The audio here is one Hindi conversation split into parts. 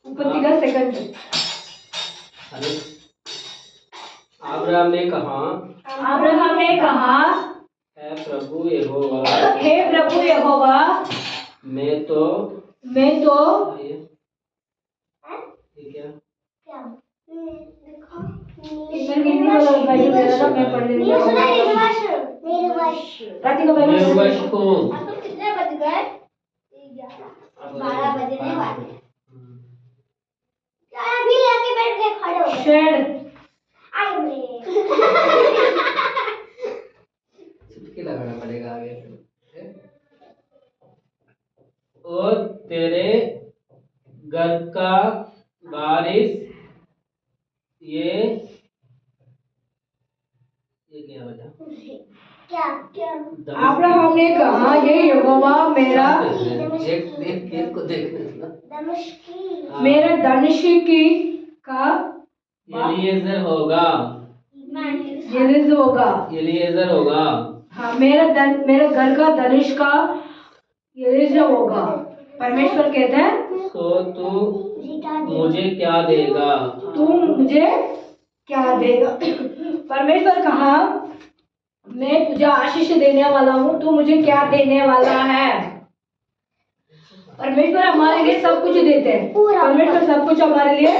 उत्पत्ति का सेकंड। अरे अब्राहम ने कहा, अब्राहम ने कहा, हे प्रभु यहोवा, हे प्रभु यहोवा, मैं तो ये क्या इसमें हिंदी में बाइबल दे रहा था, मैं पढ़ रही हूँ। रात को बाइबल निर्वश हूँ। अब तो कितने बज गए? 12 बजने वाले। क्या अभी लेके बैठ के खड़े हो गए? शेड आई मैं। चुटकी लगाना पड़ेगा आगे से। और तेरे घर का बारिश ये क्या बेटा? क्या अब्राहम ने कहा, ये यहोवा मेरा एक को देखने दो। दमिश्की मेरा दमिश्की का एलिएजर होगा, यलीज होगा। एलिएजर होगा। हाँ, मेरा घर का धनुष का यलीज होगा। परमेश्वर कहते हैं, तो तू मुझे क्या देगा? तू मुझे क्या देगा? परमेश्वर कहा, मैं तुझे आशीष देने वाला हूँ, तू मुझे क्या देने वाला है? परमेश्वर हमारे लिए सब कुछ देते हैं। परमेश्वर सब कुछ हमारे लिए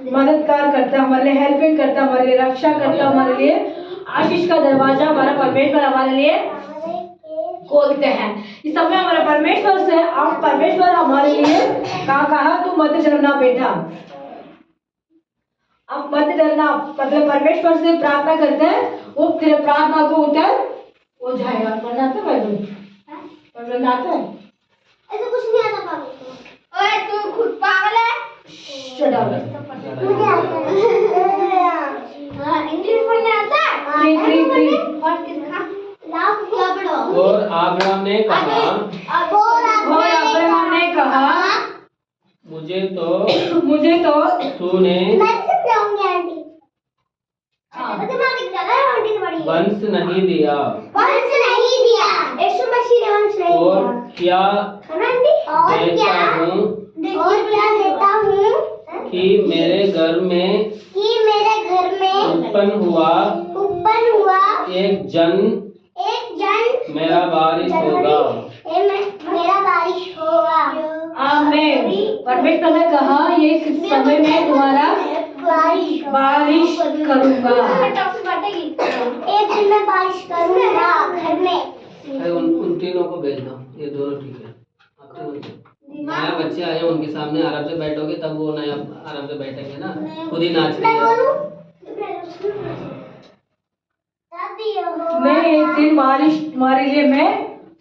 मददगार करता है, हमारे लिए हेल्पिंग करता है, हमारे लिए रक्षा करता है, हमारे लिए आशीष का दरवाजा हमारा परमेश्वर हमारे लिए खोलते हैं। इस समय हमारे परमेश्वर से, आप परमेश्वर हमारे लिए कहा तू मत डरना बेटा, अब मत डरना। मतलब परमेश्वर से प्रार्थना करते हैं, वो तेरे प्रार्थना को उत्तर हो जाएगा। पढ़ना आता है बाइबल? पढ़ना आता है? ऐसा कुछ नहीं आता पागल को। ओए तू खुद पागल है? Shut up. मुझे आता है। हाँ, इंग्लिश पढ़ने आता है? थ्री और किसका? लाभ क्या पढ़ो? और अब्राहम ने कहा, और अब्राहम ने कहा, मुझे तो तूने मैं समझाऊंगी आंटी। तो मालिक दादा आंटी से बड़ी है। वंश नहीं दिया, वंश नहीं दिया। यीशु मसीह ने वंश नहीं और दिया। क्या और देता हूँ और क्या देता हूँ कि मेरे घर में उत्पन्न हुआ एक जन मेरा वारिस होगा। मेरा बारिश होगा। आमीन। परमेश्वर ने कहा, ये इस समय में तुम्हारा बारिश करूंगा। एक दिन में बारिश करूंगा घर में। अरे उन तीनों को भेज दो, ये दोनों ठीक है। अब तो नया बच्चे आए उनके सामने आराम से बैठोगे, तब वो नया आराम से बैठेंगे ना, खुद ही नाच मैं रही बोलूं? मैं एक दिन बारिश तुम्हारे लिए मैं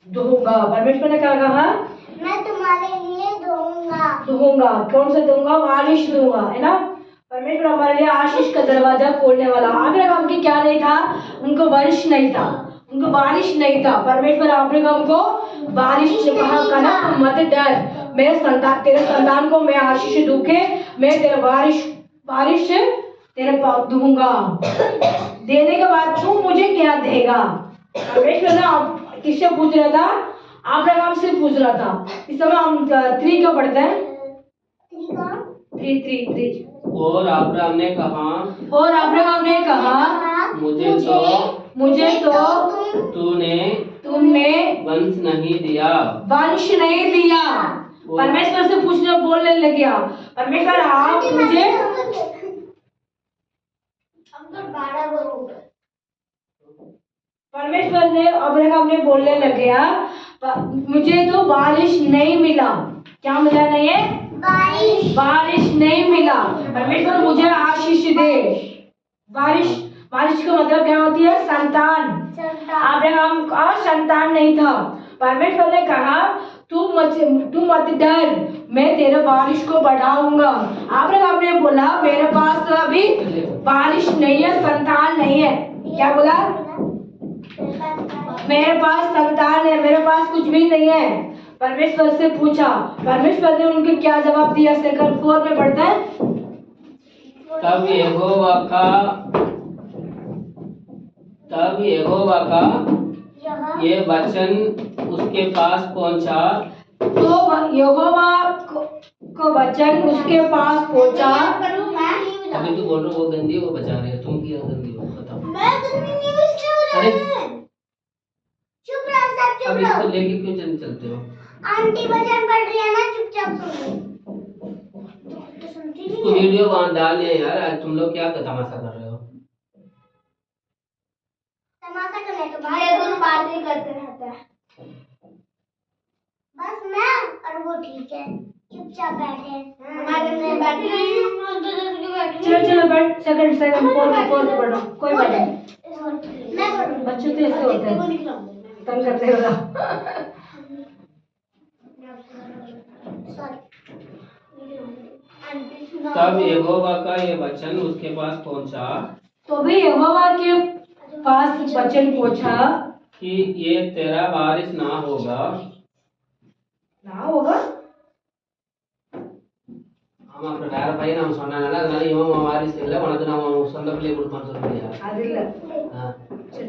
दूंगा। परमेश्वर ने क्या कहा? मैं तुम्हारे लिए दूंगा। कौन सा दूंगा? बारिश दूंगा, है ना। परमेश्वर हमारे लिए आशीष का दरवाजा खोलने वाला। अब्राहम की क्या नहीं था? उनको बारिश नहीं था, उनको बारिश नहीं था। परमेश्वर अब्राहम को बारिश कहा ना, तुम मत डर, मेरे संतान, तेरे संतान को मैं आशीष दूंगे, मैं तेरे बारिश तेरे पास दूंगा। देने के बाद तू मुझे क्या देगा? परमेश्वर ने किससे पूछ रहा था? अब्राहम से पूछ रहा था। इस समय हम 3 का पढ़ते हैं। 3 और अब्राहम ने कहा, मुझे तो तुमने वंश नहीं दिया। परमेश्वर से पूछने बोलने लग गया, परमेश्वर आप मुझे, परमेश्वर ने अब्राहम ने बोलने लग गया, मुझे तो बारिश नहीं मिला। क्या मिला नहीं है? बारिश नहीं मिला। परमेश्वर मुझे आशीष दे। बारिश का मतलब क्या होती है? संतान। अब्राहम का संतान नहीं था। परमेश्वर ने कहा, तू मत डर, मैं तेरे बारिश को बढ़ाऊंगा। अब्राहम ने बोला, मेरे पास तो अभी बारिश नहीं है, संतान नहीं है। क्या बोला? मेरे पास संतान है, मेरे पास कुछ भी नहीं है। परमेश्वर से पूछा, परमेश्वर ने उनके क्या जवाब दिया? सेकंड 4 में पढ़ते हैं। तब यहोवा का ये वचन उसके पास पहुंचा। तो यहोवा को वचन उसके पास पहुंचा। करूँ मैं नहीं बता। अभी तू बोल रहा वो गंदी है वो बचा रही है, तुम क्या गंदी हो बताओ। मैं गंदी नहीं हूँ, इसलिए बता अरे रहे हैं। चुप रहो सब, अब चुप इसको रहो। लेके क्यों चलते हो? आंटी वचन पढ़ रही है ना, चुपचाप सुनो। तो सुनती इसको नहीं है। वीडियो वहां डाल लिया यार, आज तुम लोग क्या तमाशा कर रहे हो? तमाशा करने तो भाई ये दोनों बात ही करते रहते हैं। बस मैं और वो ठीक है, चुपचाप बैठे हैं। हमारे में बैठे नहीं हैं, चलो चलो बैठ, सेकंड सेकंड फोर्थ पढ़ो, कोई बात नहीं। मैं पढ़ूँ। बच्चे तो ऐसे होते हैं, तंग करते हो ना। तब यहोवा का ये वचन उसके पास पहुंचा तो भी यहोवा के पास वचन पहुंचा कि ये तेरा वारिस ना होगा। ना होगा। ಆಮ ಬೇರೆ ಪೈ ನಾವು ಸೊನ್ನಾನಲ್ಲ ಅದனால இவன் வாரிசு இல்லை உனக்கு நான் சொந்த பிள்ளை கொடுப்பான்னு சொல்லுவியா? அதில்ல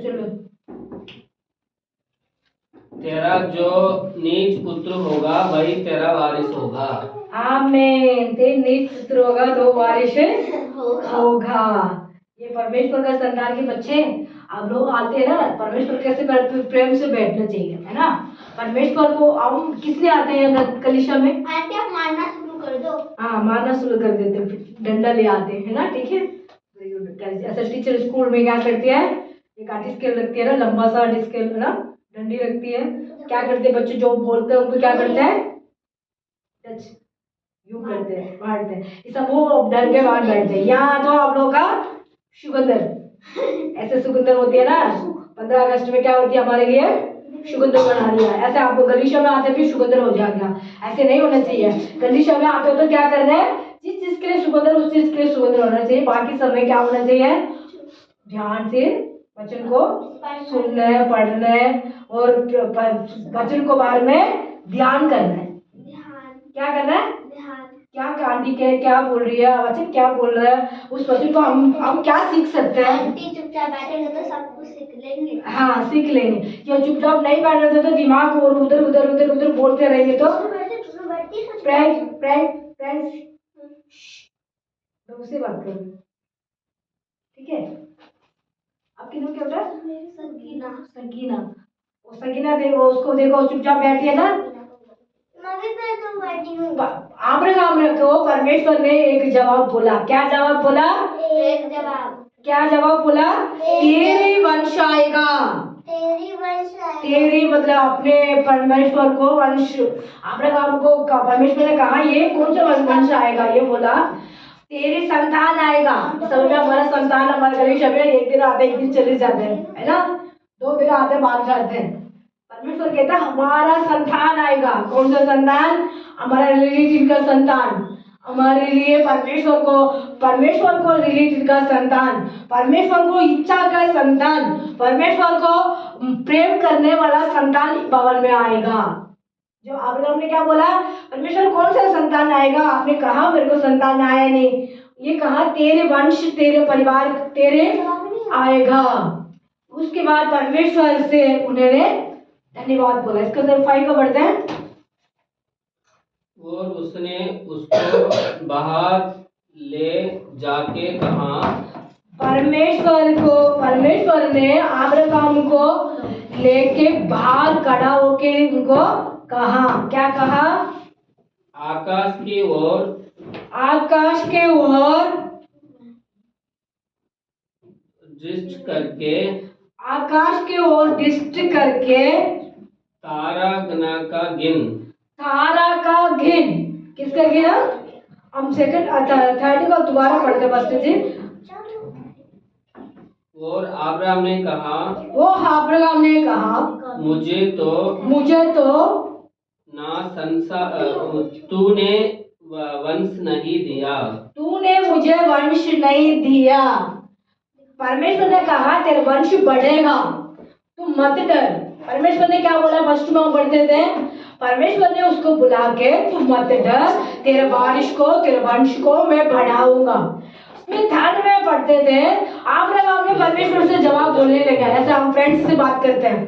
चलो तेरा जो नीच पुत्र होगा वही तेरा वारिस होगा। आमीन। तेरे नीच पुत्र होगा तो वारिस होगा। ये परमेश्वर का संतान के बच्चे आप लोग आते हैं ना, परमेश्वर कैसे प्रेम से बैठना चाहिए, है ना। परमेश्वर को हम किसलिए आते हैं कलीसिया में? आंटी आप मारना शुरू कर दो। हाँ मारना शुरू कर देते हैं, डंडा ले आते हैं, है ना, ठीक है। ऐसा टीचर स्कूल में क्या करती है, एक आर्ट स्केल रखती है ना, लंबा सा आर्ट स्केल है ना, डंडी रखती है। क्या करते हैं बच्चे जो बोलते हैं उनको क्या करते हैं, टच यूं करते हैं, मारते हैं। ये सब वो डर के बाहर बैठते हैं। यहाँ तो आप लोग का सुगंधर, ऐसे सुगंधर होती है ना, 15 अगस्त में क्या होती है हमारे लिए, सुगंधर बना दिया। ऐसे आपको गलीशा में आते भी सुगंधर हो जाएगा, ऐसे नहीं होना चाहिए। गलीशा में आते हो तो क्या करना है, जिस चीज के लिए सुगंधर उस चीज के लिए सुगंधर होना चाहिए। बाकी समय क्या होना चाहिए, ध्यान से वचन को सुनना है, पढ़ना है और वचन को बाहर में ध्यान करना है। क्या करना है, क्या आंटी क्या बोल रही है, वचन क्या बोल रहा है, उस वचन को हम क्या सीख सकते हैं। आंटी चुपचाप बैठेंगे तो सब कुछ सीख लेंगे। हाँ सीख लेंगे। या चुपचाप नहीं बैठ रहे तो दिमाग और उधर उधर उधर उधर बोलते रहेंगे तो फ्रेंड्स उसे बात करो, ठीक है। आपकी नाम क्या बेटा? संगीना। वो संगीना देखो, उसको देखो चुपचाप बैठी है ना। मैं भी तो बैठी हूँ। आमने सामने रखो। परमेश्वर ने एक जवाब बोला। क्या जवाब बोला? एक जवाब। क्या जवाब बोला? तेरे वंश आएगा। तेरी वंश आएगा। तेरी मतलब अपने परमेश्वर को वंश, अब्राहम को परमेश्वर ने कहा ये कौन सा वंश आएगा, ये बोला तेरे संतान आएगा। सब में हमारा संतान हमारे गलीशा में एक दिन आते एक दिन चले जाते हैं, है ना, 2 दिन आते भाग जाते हैं। परमेश्वर कहता हमारा संतान आएगा। कौन सा संतान? हमारा रिलेटिव का संतान। हमारे लिए परमेश्वर को रिलेटेड का संतान, परमेश्वर को इच्छा का संतान, परमेश्वर को प्रेम करने वाला संतान भवन में आएगा। जो अब्राहम ने क्या बोला, परमेश्वर कौन सा संतान आएगा? आपने कहा मेरे को संतान आया नहीं, ये कहा तेरे वंश तेरे परिवार तेरे आएगा। उसके बाद परमेश्वर से उन्होंने धन्यवाद बोला। इसका सिर्फ 5 का बढ़ते हैं। और उसने उसको बाहर ले जाके कहा, परमेश्वर ने अब्राहम को लेके बाहर खड़ा होके उनको कहा। क्या कहा? आकाश की ओर दृष्टि करके आकाश की ओर दृष्टि करके तारा का गिन। किसका गिन? हम सेकंड 30 का दोबारा पढ़ते बस्ते जी। और अब्राहम ने कहा, मुझे तो ना तूने वंश नहीं दिया। तूने मुझे वंश नहीं दिया। परमेश्वर ने कहा तेरा वंश बढ़ेगा, तू मत डर। परमेश्वर ने क्या बोला? फर्स्ट में हम पढ़ते थे, परमेश्वर ने उसको बुला के तू मत डर, तेरे वारिस को तेरे वंश को मैं बढ़ाऊंगा। उसमें 3rd में पढ़ते थे अब्राहम ने परमेश्वर से जवाब बोलने लगा। ऐसे हम फ्रेंड्स से बात करते हैं,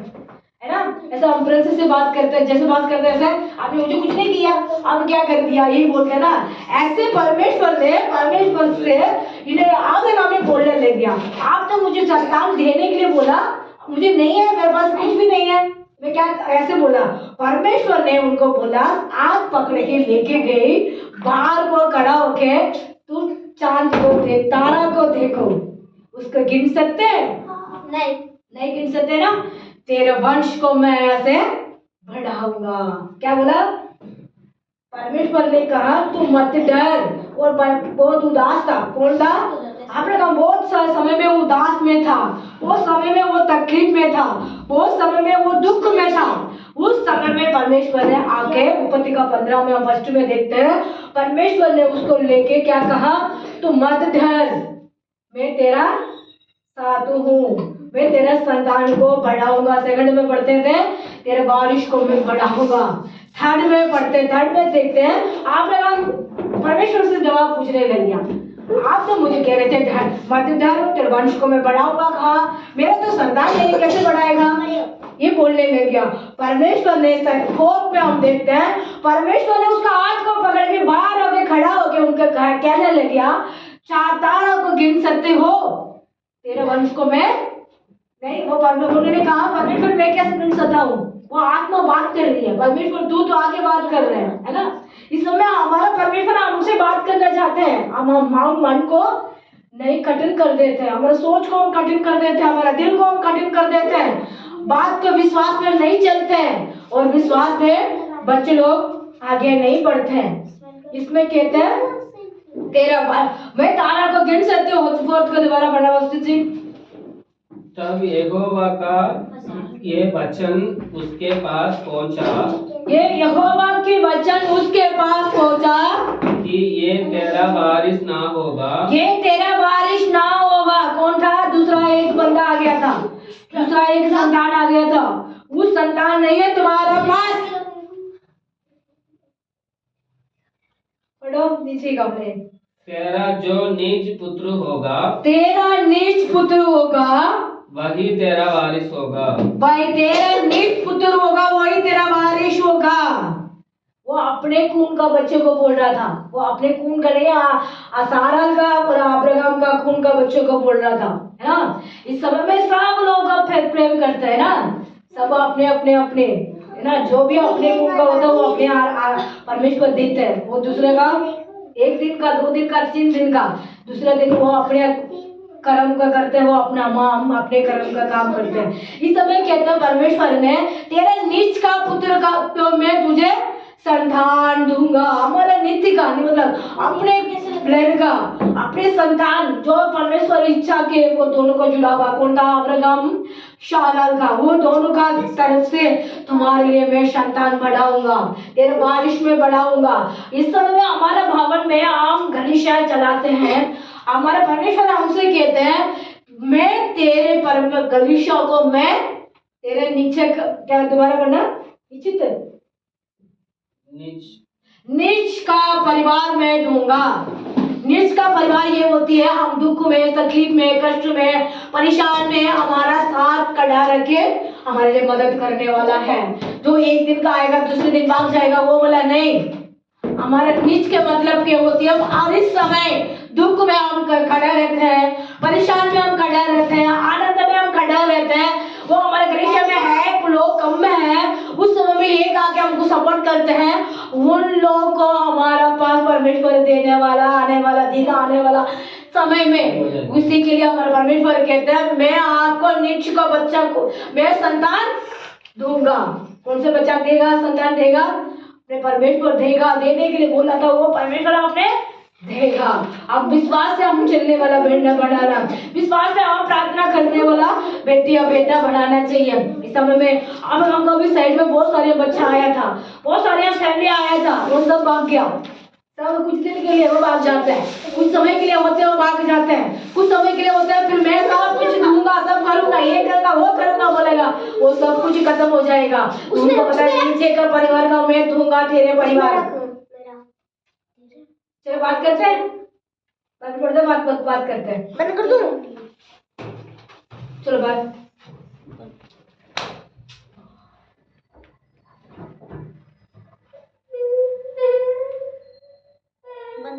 है ना। ऐसा हम प्रिंसेस से बात करते हैं, जैसे बात करते हैं ऐसे, आपने मुझे कुछ नहीं किया, अब क्या कर दिया, यही बोलते हैं ना। ऐसे परमेश्वर से इन्हें आगे नामे बोलने लग गया। आप तो मुझे संतान देने के लिए बोला, मुझे नहीं है, मेरे पास कुछ भी नहीं है, मैं क्या, ऐसे बोला। परमेश्वर ने उनको बोला, हाथ पकड़ के लेके गई, बाहर को खड़ा होके, तू चांद को देख, तारा को देखो, उसको गिन सकते हैं? नहीं गिन सकते ना। तेरे वंश को मैं ऐसे बढ़ाऊंगा। क्या बोला? परमेश्वर ने कहा तू मत डर। और बहुत उदास था। कौन था? अब्राहम बहुत समय में उदास में था, वो समय में वो तकलीफ में था, वो समय में वो दुख में था। उस समय में परमेश्वर ने आके, उत्पत्ति का 15 में हम फर्स्ट में देखते हैं, परमेश्वर ने उसको लेके क्या कहा, तू मत डर, मैं तेरा साथ हूँ, मैं तेरा संतान को बढ़ाऊंगा। सेकंड में पढ़ते थे, तेरे बारिश को मैं बढ़ाऊंगा। थर्ड में देखते हैं, अब्राहम परमेश्वर से जवाब पूछने लग गया, आप तो मुझे कह रहे थे मत डर, तेरे वंश को मैं बढ़ाऊंगा, कहा मेरा तो संतान नहीं, कैसे बढ़ाएगा, ये बोलने लग गया। परमेश्वर ने फोर्थ में हम देखते हैं, परमेश्वर ने उसका हाथ को पकड़ के बाहर होके खड़ा होके उनके कहने लग गया, चार तारों को गिन सकते हो, तेरे वंश को मैं नहीं। वो परमेश्वर ने कहा, परमेश्वर मैं कैसे गिन सकता हूँ, वो आत्मा बात कर रही है, परमेश्वर तू तो आगे बात कर रहे हैं, है ना। इस समय हमारा परमेश्वर हमसे बात करना चाहते हैं, हम मन को नहीं कठिन कर देते हैं, हमारा सोच को हम कठिन कर देते हैं, हमारा दिल को हम कठिन कर देते हैं, बात के विश्वास में नहीं चलते हैं, और विश्वास में बच्चे लोग आगे नहीं बढ़ते हैं। इसमें कहते हैं तेरा मैं तारा को गिन सकते हो। फोर्थ को दोबारा पढ़ना जी। तब यहोवा का ये वचन उसके पास पहुंचा, ये यहोवा की वचन उसके पास पहुंचा कि ये तेरा वारिस ना होगा, ये तेरा वारिस ना होगा। कौन था? दूसरा एक बंदा आ गया था, दूसरा एक संतान आ गया था, उस संतान नहीं है तुम्हारा पास। पढ़ो नीचे का पढ़े, तेरा जो निज पुत्र होगा, तेरा निज पुत्र होगा, वही तेरा वारिस होगा, भाई तेरा निज पुत्र होगा, वही तेरा वारिस होगा। वो अपने खून का बच्चे को बोल रहा था, वो अपने खून का नहीं, सारा का और अब्राहम का खून का बच्चे को बोल रहा था, है ना। इस समय में सब लोग प्रेम करते हैं ना, सब अपने अपने अपने, है ना, जो भी अपने खून का होता है वो अपने परमेश्वर देते हैं। वो दूसरे का, एक दिन का, 2 दिन का, 3 दिन का, दूसरे दिन वो अपने कर्म का करते हैं, वो अपना हम अपने कर्म का काम करते हैं। इस समय कहते हैं परमेश्वर ने तेरे निज का पुत्र का तो मैं तुझे संतान दूंगा। हमारा नित्य का नहीं, मतलब अपने ब्लड का, अपने संतान जो परमेश्वर इच्छा के, वो दोनों को जुड़ा हुआ। कौन था? अब्राहम, शाराल का, वो दोनों का तरफ से तुम्हारे लिए मैं संतान बढ़ाऊंगा, तेरे बारिश में बढ़ाऊंगा। इस समय में हमारा भवन में हम गलीशा चलाते हैं, हमारे परमेश्वर हमसे कहते हैं मैं तेरे परम गलीशा को मैं तेरे नीचे क्या दोबारा करना निज का परिवार में दूंगा। निज का परिवार ये होती है, हम दुख में, तकलीफ में, कष्ट में, परेशान में हमारा साथ खड़ा रखे, हमारे लिए मदद करने वाला है, जो एक दिन का आएगा दूसरे दिन भाग जाएगा, वो वाला नहीं। हमारा निज के मतलब क्या होती है, हर इस समय दुख में हम खड़ा रहते हैं, परेशान में हम खड़ा रहते हैं, आनंद में हम खड़ा रहते हैं, वो हमारे गृह में है, लोग कम में है, उस समय में एक आके हमको सपोर्ट करते हैं, उन लोगों को हमारा पास परमेश्वर देने वाला, आने वाला दिन, आने वाला समय में, उसी के लिए हमारे परमेश्वर कहते हैं मैं आपको निज का बच्चा को मैं संतान दूंगा। कौन से बच्चा देगा? संतान देगा, अपने परमेश्वर देगा, देने के लिए बोला था वो परमेश्वर आपने देगा। अब विश्वास से हम चलने वाला बेटा बढ़ाना, विश्वास से हम प्रार्थना करने वाला बेटी या बेटा बढ़ाना चाहिए। इस समय में अब हम अभी साइड में बहुत सारे बच्चा आया था, बहुत सारे फैमिली आया था, वो सब भाग गया। सब कुछ दिन के लिए वो भाग जाते हैं, कुछ समय के लिए होते हैं वो भाग जाते हैं, कुछ समय के लिए होता है फिर मैं सब कुछ दूंगा, सब करूंगा, ये करूंगा, वो करूंगा बोलेगा, वो सब कुछ खत्म हो जाएगा। उनको पता है नीचे का परिवार का मैं दूंगा तेरे परिवार। चलो बात करते हैं, बात करते हैं, बंद कर दूं? चलो बात।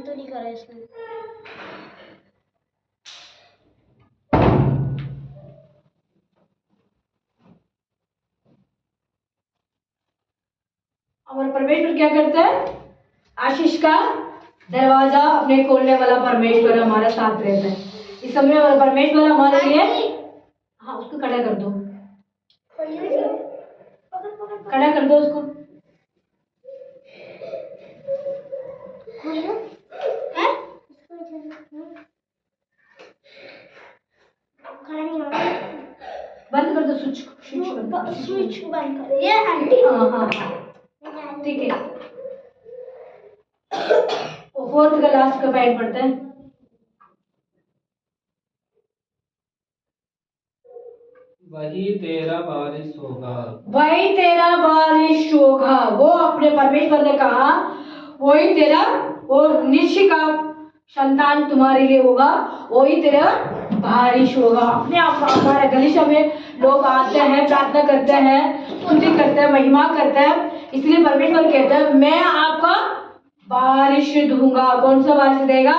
तो नहीं करा इसने। हमारा परमेश्वर क्या करता है? आशीष का दरवाजा अपने खोलने वाला परमेश्वर हमारा साथ रहता है। इस समय हमारा परमेश्वर हमारे लिए, हाँ उसको खड़ा कर दो, खड़ा कर दो उसको। बंद कर दो स्विच, स्विच बंद कर। ये आंटी, हाँ हाँ हाँ ठीक है। वो फोर्थ का लास्ट का पैड पड़ता है। वही तेरा बारिश होगा, वही तेरा बारिश होगा। वो अपने परमेश्वर ने कहा वही तेरा, वो निश्चय का संतान तुम्हारे लिए होगा, वही तेरा बारिश होगा। अपने आप हमारे गलीचा में लोग आते हैं, प्रार्थना करते हैं, स्तुति करते हैं, महिमा करते हैं, इसलिए परमेश्वर कहते हैं मैं आपका बारिश दूंगा। कौन सा बारिश देगा?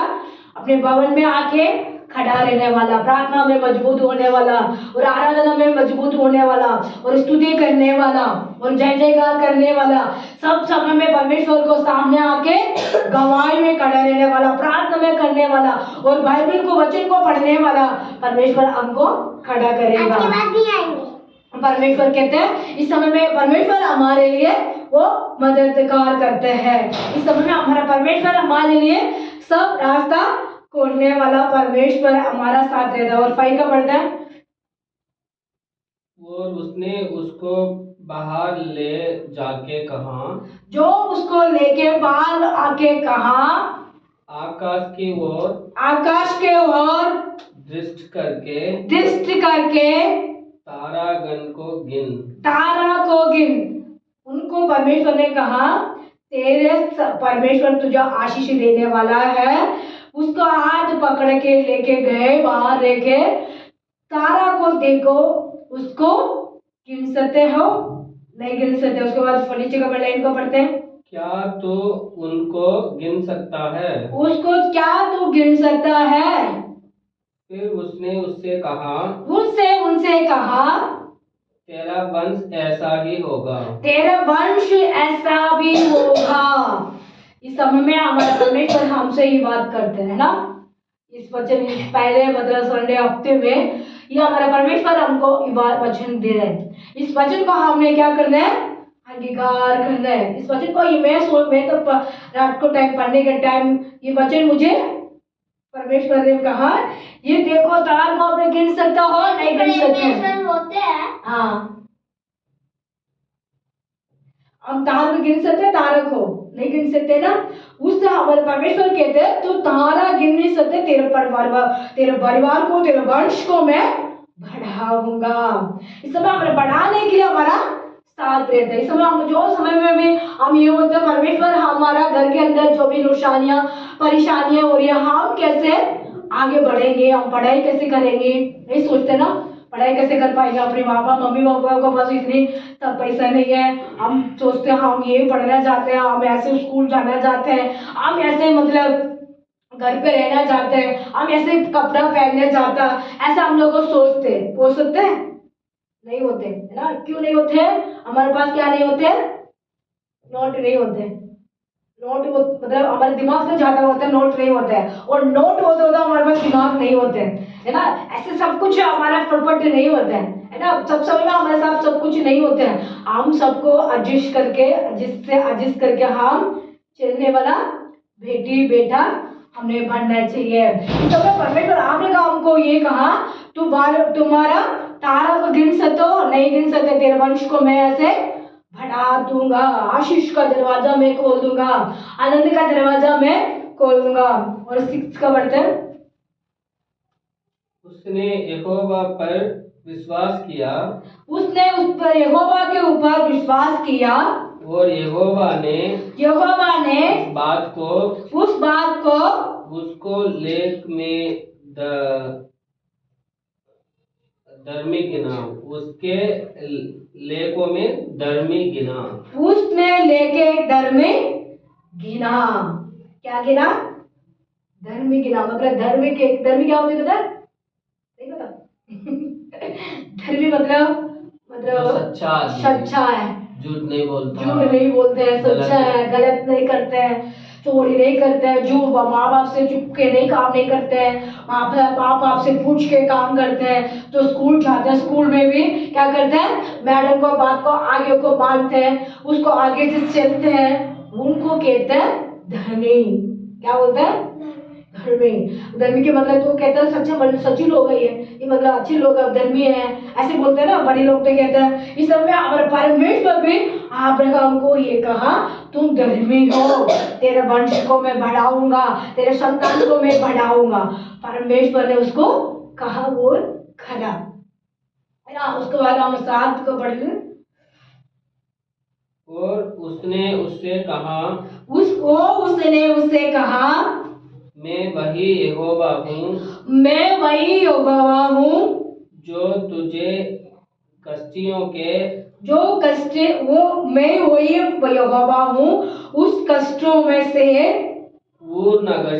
अपने भवन में आके खड़ा रहने वाला, प्रार्थना में मजबूत होने वाला, और आराधना में मजबूत होने वाला, और स्तुति करने वाला, और जय जयकार करने वाला, सब समय में परमेश्वर को सामने आके गवाही में खड़ा रहने वाला, प्रार्थना में करने वाला, और बाइबल को वचन को पढ़ने वाला परमेश्वर हमको खड़ा करेगा। आज के बाद नहीं आएंगे। परमेश्वर कहते हैं इस समय में परमेश्वर हमारे लिए वो मददगार करते हैं। इस समय में हमारा परमेश्वर हमारे लिए सब रास्ता खोलने वाला परमेश्वर हमारा साथ रहता है। और 5 का पढ़ते हैं, और उसने उसको बाहर ले जाके कहा, जो उसको लेके बाहर आके कहा, आकाश की ओर, आकाश के ओर दृष्टि करके, दृष्टि करके तारागण को गिन, तारा को गिन। उनको परमेश्वर ने कहा तेरे परमेश्वर तुझे आशीष देने वाला है। उसको हाथ पकड़ के लेके गए बाहर, लेके तारा को देखो, उसको गिन सकते हो? नहीं गिन सकते। उसके बाद नीचे का लाइन को पढ़ते हैं, क्या तो उनको गिन सकता है? उसको क्या तू गिन सकता है? फिर उसने उससे कहा, उनसे कहा तेरा वंश ऐसा ही होगा, तेरा वंश ऐसा भी होगा। इस समय में हमारा परमेश्वर हमसे ही बात करते हैं ना। इस वचन पहले मतलब संडे हफ्ते में ये हमारा परमेश्वर हमको वचन दे रहे हैं। इस वचन को हमने क्या करना है? अंगीकार करना है। इस वचन को ये मैं तो रात को टाइम पढ़ने के टाइम ये वचन मुझे परमेश्वर ने कहा ये देखो तार को आपने गिन सकता हो? नहीं गिन सकते होते हैं। हाँ हम तार को गिन सकते, तारा को नहीं गिन सकते ना। उससे हमारे परमेश्वर कहते हैं तो तारा गिन नहीं सकते, तेरे परिवार को, तेरे वंश को मैं बढ़ाऊंगा। इस समय हमारे बढ़ाने के लिए हमारा साथ रहता है। इस समय हम जो समय में भी हम ये होते हैं परमेश्वर हमारा घर के अंदर जो भी नुकसानियां परेशानियां हो रही है, हम कैसे आगे बढ़ेंगे, हम पढ़ाई कैसे करेंगे, नहीं सोचते ना। पढ़ाई कैसे कर पाएंगे? अपने मम्मी पापा को पास इतनी तब पैसा नहीं है। हम सोचते हैं हम ये पढ़ना चाहते हैं, हम ऐसे स्कूल जाना चाहते हैं, हम ऐसे मतलब घर पे रहना चाहते हैं, हम ऐसे कपड़ा पहनना चाहता, ऐसा हम लोग सोचते हो सकते हैं? नहीं होते है ना। क्यों नहीं होते? हमारे पास क्या नहीं होते? नोट नहीं होते। नोट मतलब हमारे दिमाग से ज्यादा होता है, नोट नहीं होता है। और नोट होते होता हमारे पास दिमाग नहीं होते है ना। ऐसे सब कुछ हमारा प्रॉपर्टी नहीं होता है ना। सब समय में हमारे साथ सब कुछ नहीं होते हैं। हम सबको एडजस्ट करके हम चलने वाला बेटी बेटा हमने बनना चाहिए। तो परमेश्वर आपने हमको ये कहा तुम्हारा तारा को गिन सकते हो? नहीं गिन सकते। तेरे वंश को मैं ऐसे बढ़ा दूंगा, आशीष का दरवाजा मैं खोल दूंगा, आनंद का दरवाजा मैं खोल दूंगा। और 6 का बर्तन, उसने यहोवा पर विश्वास किया, उसने उस पर यहोवा के ऊपर विश्वास किया, और यहोवा ने उस बात को उसको लेख में धर्मी गिना, उसके लेखों में धर्मी गिना। उसने लेके धर्मी गिना। क्या गिना? धर्मी के नाम मतलब धर्मी क्या होते हैं पता नहीं पता धर्मी मतलब जो सच्चा आदमी सच्चा है, झूठ नहीं बोलता, झूठ नहीं बोलते हैं, गलत सच्चा है, गलत नहीं करते हैं, चोरी नहीं करते हैं, जो माँ बाप से चुप के नहीं काम नहीं करते हैं, माँ बाप से पूछ के काम करते हैं, जो स्कूल जाते हैं स्कूल में भी क्या करते हैं, मैडम को बात को आगे को मानते हैं, उसको आगे से चलते हैं, उनको कहते हैं धर्मी। क्या बोलते हैं, धर्मी। धर्मी के मतलब तो कहते हैं सच्ची लोग है ये मतलब अच्छे लोग धर्मी है, ऐसे बोलते हैं ना, बड़े लोग तो कहते हैं। इस समय हमारे परमेश्वर भी अब्राहम को ये कहा तुम धर्मी हो, तेरे वंश को मैं बढ़ाऊंगा, तेरे संतान को मैं बढ़ाऊंगा। परमेश्वर ने उसको कहा वो खड़ा है ना। उसके बाद हम 7 को पढ़ लें। और उसने उससे कहा मैं वही यहोवा हूँ जो तुझे कष्टियों के वो मैं वही यहोवा हूँ उस कष्टों में से ऊर नगर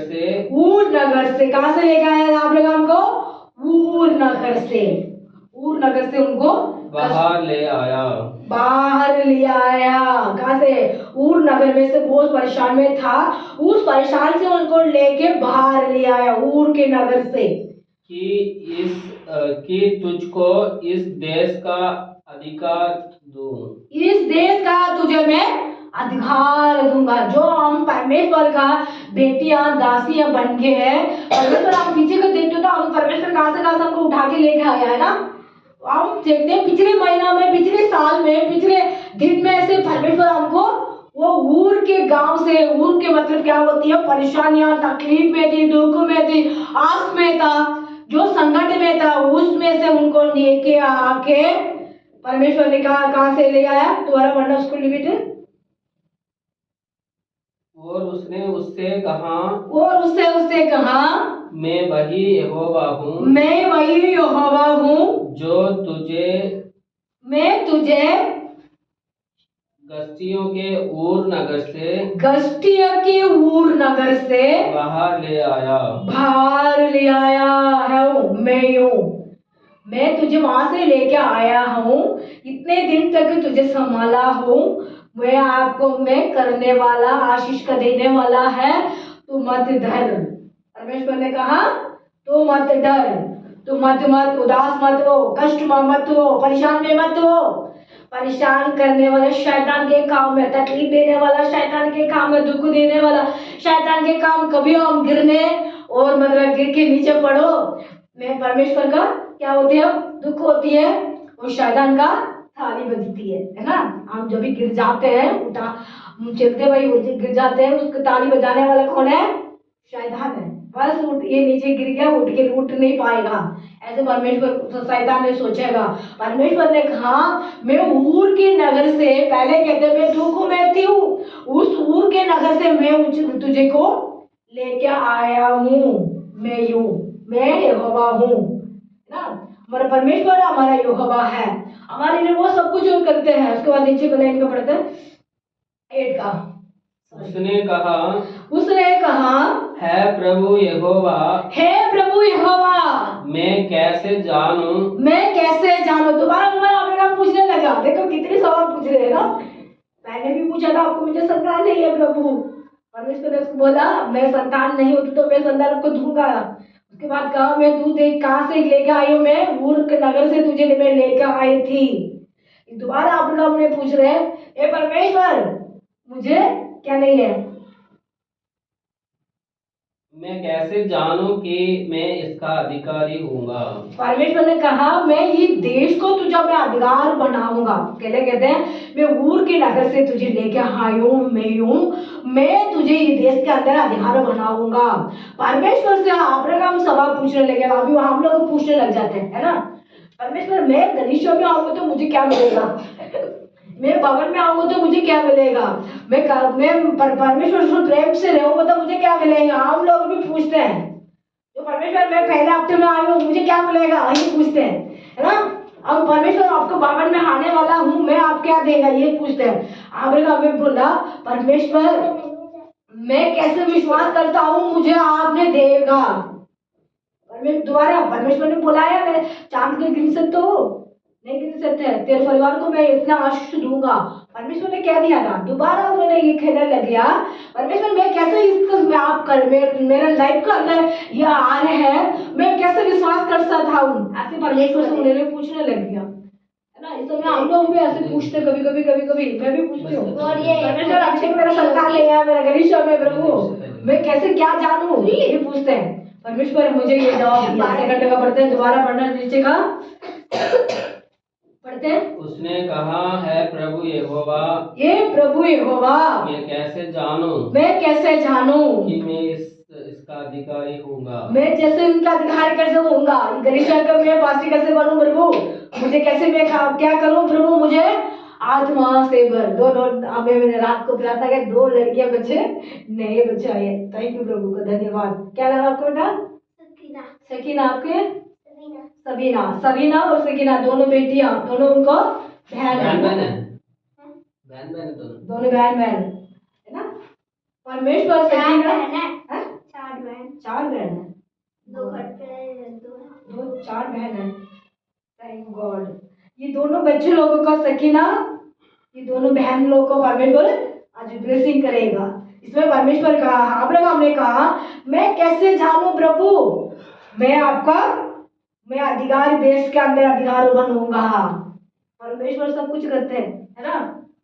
से कहाँ से लेके आया अब्राहम को, ऊर नगर से उनको बाहर ले आया। कहाँ से, ऊर नगर में से बहुत परेशान में था, उस परेशान से उनको लेके बाहर ले आया ऊर के नगर से कि तुझको इस देश का अधिकार दूं। इस देश का तुझे मैं अधिकार दूंगा। जो हम परमेश्वर का बेटियां दासियां बन के हैं, परमेश्वर हम पीछे को देखते तो हम परमेश्वर कहाँ से हमको उठा के लेके आया है ना। हम देखते हैं पिछले महीना में, पिछले साल में, पिछले दिन में से परमेश्वर हमको वो ऊर के गांव से, ऊर के मतलब क्या होती है, परेशानियां तकलीफ में थी, दुख में थी, आस में था, जो संकट में था, उसमें से उनको लेके आके परमेश्वर ने कहा से ले आया। तुम्हारा पढ़ना उसको लिमिट। और उसने उससे कहा मैं वही यहोवा हूँ जो तुझे गस्तियों के ऊर नगर से बाहर ले आया है। मैं तुझे वहां से लेके आया हूँ, इतने दिन तक तुझे संभाला हूँ, मैं करने वाला, आशीष का देने वाला है, तू मत डर। परमेश्वर ने कहा तू मत डर, तू मत उदास मत हो, कष्ट में मत हो, परेशान में मत हो। परेशान करने वाला शैतान के काम में, तकलीफ देने वाला शैतान के काम में, दुख देने वाला शैतान के काम, कभी हम गिरने और मतलब गिर के नीचे पड़ो, मैं परमेश्वर का क्या होती है, दुख होती है, और शैतान का थाली बजती है ना। हम जब भी गिर जाते हैं, चलते भाई गिर जाते हैं, उसको ताली बजाने वाला कौन है, शैतान है। बस ये नीचे गिर गया, उठ नहीं पाएगा, ऐसे परमेश्वर शैतान ने सोचेगा। परमेश्वर ने कहा मैं ऊर के नगर से, पहले कहते मैं दुख में थी, उस ऊर के नगर से मैं तुझे को लेके आया हूँ, मैं यहोवा हूँ ना। हमारा परमेश्वर हमारा यहोवा है, हमारे लिए वो सब कुछ और करते हैं। उसके बाद नीचे लाइन का पढ़ते हैं 8 का। उसने कहा है प्रभु यहोवा मैं कैसे जानूं। दोबारा अब्राहम पूछने लगा। देखो कितने सवाल पूछ रहे हैं ना। मैंने भी पूछा था आपको, मुझे संतान नहीं है प्रभु। परमेश्वर ने उसको बोला मैं संतान नहीं होती तो मैं संतान को दूंगा। उसके बाद कहा मैं तू देख कहाँ से लेकर आई हूँ, मैं ऊर के नगर से तुझे मैं लेकर आई थी। दोबारा अब्राहम ने पूछ रहे हे परमेश्वर मुझे क्या नहीं है, मैं कैसे जानूं कि मैं इसका अधिकारी हूँगा। परमेश्वर ने कहा मैं ये देश को तुझे मैं अधिकार बनाऊंगा। कहते हैं मैं ऊर के नगर से तुझे लेके आई हूँ, मैं तुझे ये देश के अंदर अधिकार बनाऊंगा। परमेश्वर से अब्राहम सवाल पूछने लगे। अभी हम लोग पूछने लग जाते हैं है ना। परमेश्वर मैं गलीशा में आऊंगा तो मुझे क्या मिलेगा, मैं भवन में आऊंगा तो मुझे क्या मिलेगा, मैं परमेश्वर से प्रेम से रहूंगा तो मुझे क्या मिलेगा। हम लोग भी पूछते हैं तो परमेश्वर मैं पहले हफ्ते में आई हूँ मुझे क्या मिलेगा, ये पूछते हैं है ना। अब परमेश्वर आपको भवन में आने वाला हूँ, मैं आप क्या देगा ये पूछते हैं। अब्राहम ने बोला परमेश्वर मैं कैसे विश्वास करता हूँ मुझे आपने देगा। दोबारा परमेश्वर ने बुलाया, मैं चांद के गिन सकते हो, नहीं गिन सकते हैं, तेरे परिवार को मैं इतना आशीष दूंगा, परमेश्वर ने कह दिया था। दोबारा उन्होंने ये कहने लग गया, परमेश्वर मैं कैसे इसको मैं आप कर मेरा लाइफ का अंदर ये आ रहे हैं, मैं कैसे विश्वास कर सकता हूँ, ऐसे परमेश्वर से उन्होंने पूछने लग गया है ना। इस समय हम लोग भी ऐसे पूछते, कभी कभी मैं भी पूछती हूँ, परमेश्वर अभिषेक मेरा संतान नहीं है, मेरा गरीब में प्रभु मैं कैसे क्या जानूं, ये पूछते हैं। परमेश्वर मुझे ये जवाब दिया। सेकंड का पढ़ते हैं, दोबारा पढ़ना नीचे का पढ़ते हैं। उसने कहा, है प्रभु यहोवा, ये प्रभु यहोवा मैं कैसे जानूं कि मैं इसका अधिकारी होऊंगा। मैं जैसे इनका अधिकारी कैसे होऊंगा, गरीब का मैं पास्टर कैसे बनूं प्रभु, मुझे कैसे मैं क्या करूं प्रभु, मुझे आत्मा से भर दो। अभी मैंने रात को प्रार्थना किया, 2 लड़कियां बच्चे नए बच्चे आए, थैंक यू प्रभु का धन्यवाद। क्या नाम आपका बेटा? सकीना। सकीना। आपके? सबीना। सबीना और सकीना, दोनों बेटियां, दोनों उनको बहन है, बहन दोनों बहन है ना। परमेश्वर सकीना 4 बहन है, 2 घर पे 2 4 बहन है, थैंक गॉड। ये दोनों बच्चे लोगों का सकीना, ये दोनों बहन लोगों को परमेश्वर आज ब्लेसिंग करेगा। इसमें परमेश्वर कहा, अब्राहम ने कहा, मैं कैसे जानूं प्रभु मैं अधिकारी देश के अंदर अधिकारी बनूंगा। परमेश्वर सब कुछ करते हैं है ना।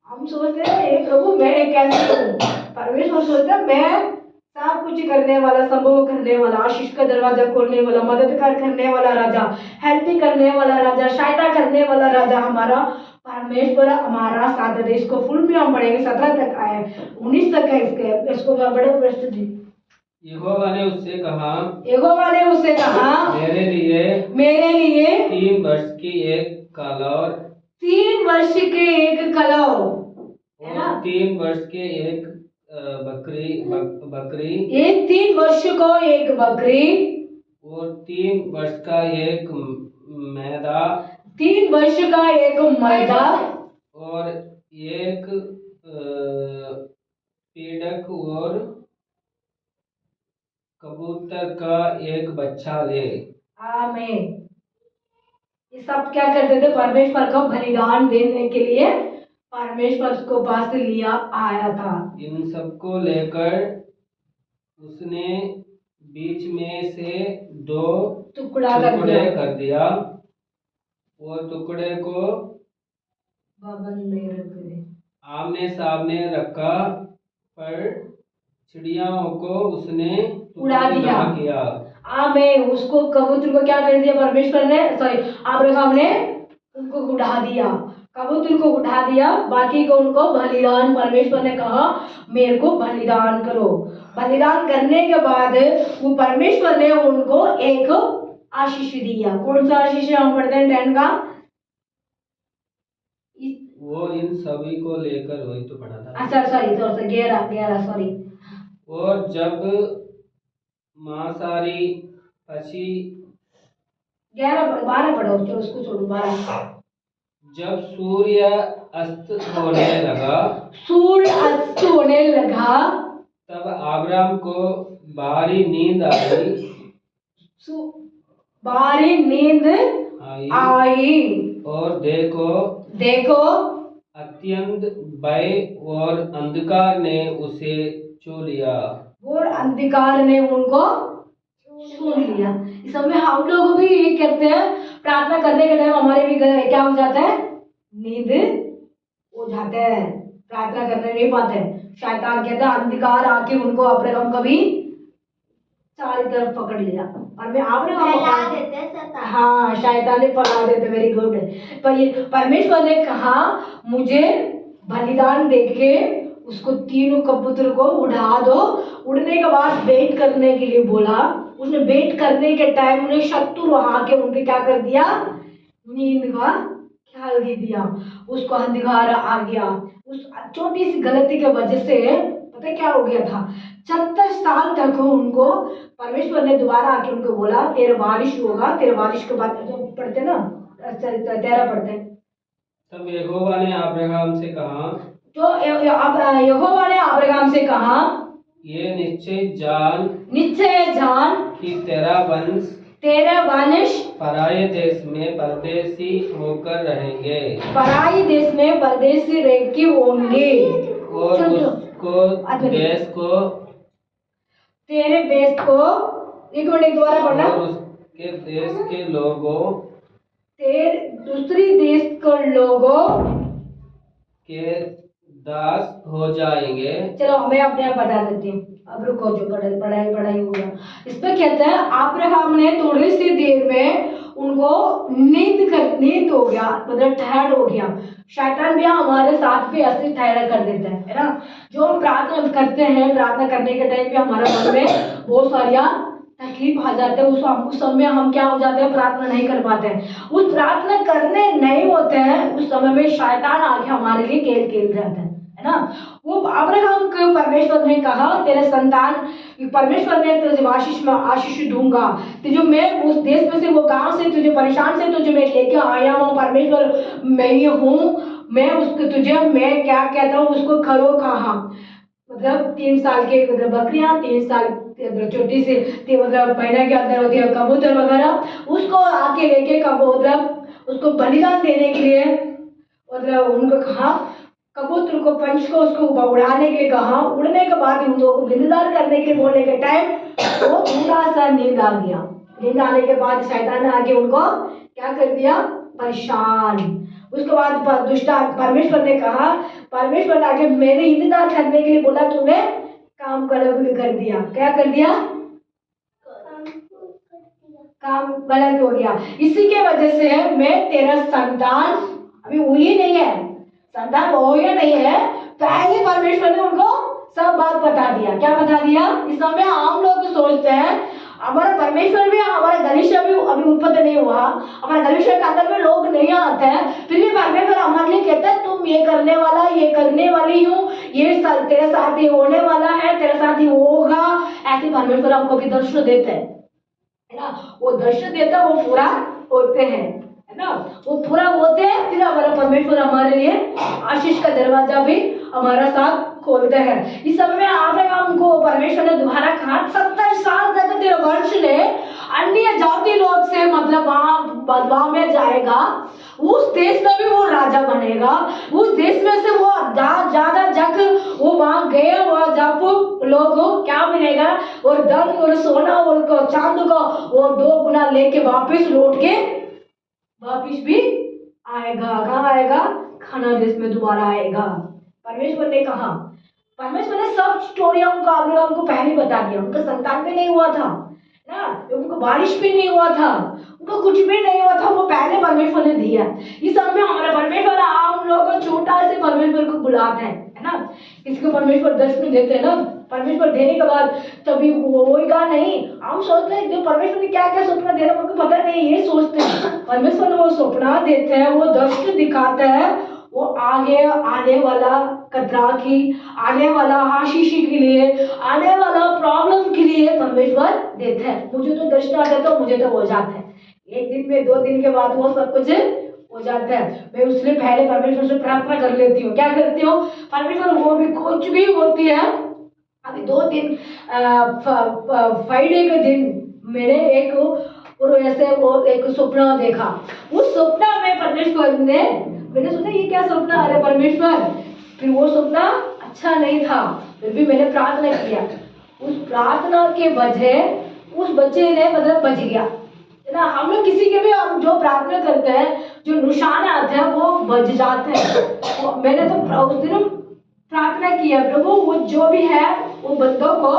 हम सोचते हैं हे प्रभु मैं कैसे हूँ, परमेश्वर सोचते हैं मैं सब कुछ करने वाला, संभव करने वाला, आशीष का दरवाजा खोलने वाला, मददगार करने वाला राजा, हेल्प करने वाला राजा, सहायता करने वाला राजा हमारा परमेश्वर हमारा साथ है। इसको फुल में हम पढ़ेंगे, 17 तक आए, 19 तक है इसको बड़े प्रश्न जी। यहोवा ने उससे कहा, मेरे लिए 3 वर्ष की एक कलौर 3 वर्ष के एक कलौ है ना, और 3 वर्ष के एक बकरी एक 3 वर्ष को एक बकरी और 3 वर्ष का एक मैदा 3 वर्ष का एक मैदा और एक पीड़क और कबूतर का एक बच्चा ले। आमीन। ये सब क्या करते थे, परमेश्वर को बलिदान देने के लिए परमेश्वर को पास लिया आया था। इन सबको लेकर उसने बीच में से 2 टुकड़ा कर दिया और टुकड़े को बबन में रख दे, आमने सामने रखा, पर चिड़ियाओं को उसने उड़ा दिया। ना किया। आमीन। उसको कबूतर को क्या कर दिया परमेश्वर ने, सॉरी अब्राहम ने उनको उड़ा दिया, कबूतर को उठा दिया, बाकी को उनको बलिदान, परमेश्वर ने कहा मेरे को बलिदान करो। बलिदान करने के बाद वो परमेश्वर ने उनको एक आशीष दिया। कौन सा आशीष है, हम पढ़ते हैं 10 का, वो इन सभी को लेकर, वही तो पढ़ा था। अच्छा सॉरी 11 सॉरी। और जब मांसाहारी पक्षी 12 पढ़ो, चलो उसको छोड़ो 12। जब सूर्य अस्त होने लगा तब अब्राम को भारी नींद आई और देखो अत्यंत भय और अंधकार ने उसे छू लिया। और अंधकार ने उनको छू लिया। इस समय हम लोग भी ये करते हैं, प्रार्थना करने के टाइम हमारे भी क्या हो जाता है, नींद हो जाते हैं, प्रार्थना करने नहीं पाते। शैतान कहता है अंधकार आके उनको अब्राहम कभी चारों तरफ पकड़ लिया और मैं हाँ शैतान ने पकड़ा देते। Very good. पर ये परमेश्वर ने कहा मुझे बलिदान देके उसको 3 कबूतर को उड़ा दो। उड़ने के बाद वेट करने के लिए बोला। उसने वेट करने के टाइम उन्हें शत्रु आके उनके क्या कर दिया, नींद का ख्याल दे दिया, उसको अंधकार आ गया। उस छोटी सी गलती के वजह से पता क्या हो गया था, 76 साल तक उनको परमेश्वर ने दोबारा आके उनको बोला तेरा बारिश होगा। तेरा बारिश के बाद जो पढ़ते ना 13 पढ़ते, तब यहोवा ने अब्राहम से कहा, तो यहोवा ने अब्राहम से कहा ये निश्चय जान कि तेरा वंश पराये देश में परदेसी होकर रहेंगे पराई देश में परदेसी रह के होंगे और उसको देश को तेरे देश को एक मिनट दोबारा पढ़ना और उसके देश के लोगों दूसरी देश के लोगों के दास हो जाएंगे। चलो मैं अपने आप बता देती हूँ। अब रुको, जो पढ़ाई हो गया। इस पे कहते हैं अब्राहम ने थोड़ी सी देर में उनको नींद हो गया, मतलब टायर्ड हो गया। शैतान भी हमारे साथ भी ऐसे टायर्ड कर देता है ना। जो हम प्रार्थना करते हैं, प्रार्थना करने के टाइम पे हमारे मन में बहुत सारिया तकलीफ आ जाते हैं। उस समय हम क्या हो जाते हैं, प्रार्थना नहीं कर पाते हैं। उस प्रार्थना करने नहीं होते हैं, उस समय में शैतान आके हमारे लिए खेल जाता है ना। वो अब्राहम को परमेश्वर ने कहा, तेरे संतान, परमेश्वर ने तुझे आशीष दूंगा। तुझे मैं उस देश में से, वो गांव से, तुझे परेशान से तुझे मैं लेके आया हूँ। परमेश्वर मैं ही हूँ। मैं उसको मैं क्या कहता हूँ उसको करो कहा, मतलब 3 साल के मतलब बकरियां, 3 साल छोटी सी मतलब महीने के अंदर होती है कबूतर वगैरह, उसको आके लेके मतलब उसको बलिदान देने के लिए मतलब उनको कहा, कबूतर को पंच को उसको उड़ाने के लिए कहा। उड़ने के बाद उन लोगों को बलिदान करने के लिए बोलने के टाइम वो थोड़ा सा नींद आ गया। नींद आने के बाद शैतान ने आके उनको क्या कर दिया, परेशान। उसके बाद दुष्टा परमेश्वर ने कहा, परमेश्वर ने आके मेरे इंतजार करने के लिए बोला, तूने काम गलत कर दिया। क्या कर दिया, काम गलत हो गया। इसी के वजह से मैं तेरा संतान अभी हुई नहीं है, संतान हो या नहीं है, पहले परमेश्वर ने उनको सब बात बता दिया। क्या बता दिया? इस समय हम लोग सोचते हैं हमारा परमेश्वर भी, हमारा गलीशा भी अभी उत्पत्ति नहीं हुआ, हमारा गलीशा के अंदर में लोग नहीं आते हैं, फिर भी परमेश्वर हमारे लिए कहता है तुम ये करने वाला, ये करने वाली हूँ, ये तेरे साथ ही होने वाला है, तेरे साथ ही होगा। ऐसे परमेश्वर हमको भी दर्शन देते हैं, है ना। वो दर्शन देता है, वो पूरा होते हैं, है ना। वो पूरा होते हैं, फिर हमारा परमेश्वर हमारे लिए आशीष का दरवाजा भी हमारा साथ खोलते हैं। इस समय में अब्राहम को परमेश्वर ने दोबारा कहा, 70 साल तक तेरे वंश ने अन्य जाति लोग से मतलब वहां बदलाव में जाएगा, उस देश में भी वो राजा बनेगा। उस देश में से वो ज्यादा जग वो वहां गए, वहां जब लोग क्या मिलेगा, और धन और सोना और चांद को वो 2 गुना लेके वापिस लौट के वापिस भी आएगा। कहाँ आएगा? खाना देश में दोबारा आएगा। परमेश्वर ने कहा, परमेश्वर ने सब स्टोरियां उनको अब्राहम को पहले बता दिया। उनका संतान भी नहीं हुआ था ना, उनको बारिश भी नहीं हुआ था, उनको कुछ भी नहीं हुआ था, वो पहले परमेश्वर ने दिया। इस समय हमारा परमेश्वर हम लोग को छोटा से परमेश्वर को बुलाते हैं, है ना। किसी को परमेश्वर दर्शन देते हैं ना, परमेश्वर देने के बाद तभी वो होगा नहीं। हम सोचते हैं जो परमेश्वर ने क्या क्या सपना दे रहा है उनको पता नहीं, ये सोचते हैं। परमेश्वर ने वो सपना देते हैं, वो दर्शन दिखाते हैं, वो आगे आने वाला कतरा की, आने वाला आशीष के लिए, आने वाला प्रॉब्लम के लिए परमेश्वर देते हैं। मुझे तो दर्शन आता है तो मुझे तो हो जाता है, 1 दिन में 2 दिन के बाद वो सब कुछ हो जाता है। मैं उससे पहले परमेश्वर से प्रार्थना कर लेती हूँ। क्या करती हूँ? परमेश्वर वो भी कुछ भी होती है। अभी 2 दिन फ्राइडे के दिन मैंने एक सपना देखा। उस सपना में परमेश्वर ने, मैंने सोचा ये क्या सपना आ रहा है परमेश्वर, फिर वो सपना अच्छा नहीं था, फिर भी मैंने प्रार्थना किया। उस प्रार्थना के वजह उस बच्चे ने मतलब बच गया, है ना। हम लोग किसी के भी हम जो प्रार्थना करते हैं, जो निशान आते हैं वो बच जाते हैं। मैंने तो उस दिन प्रार्थना किया, प्रभु वो जो भी है वो बंदों को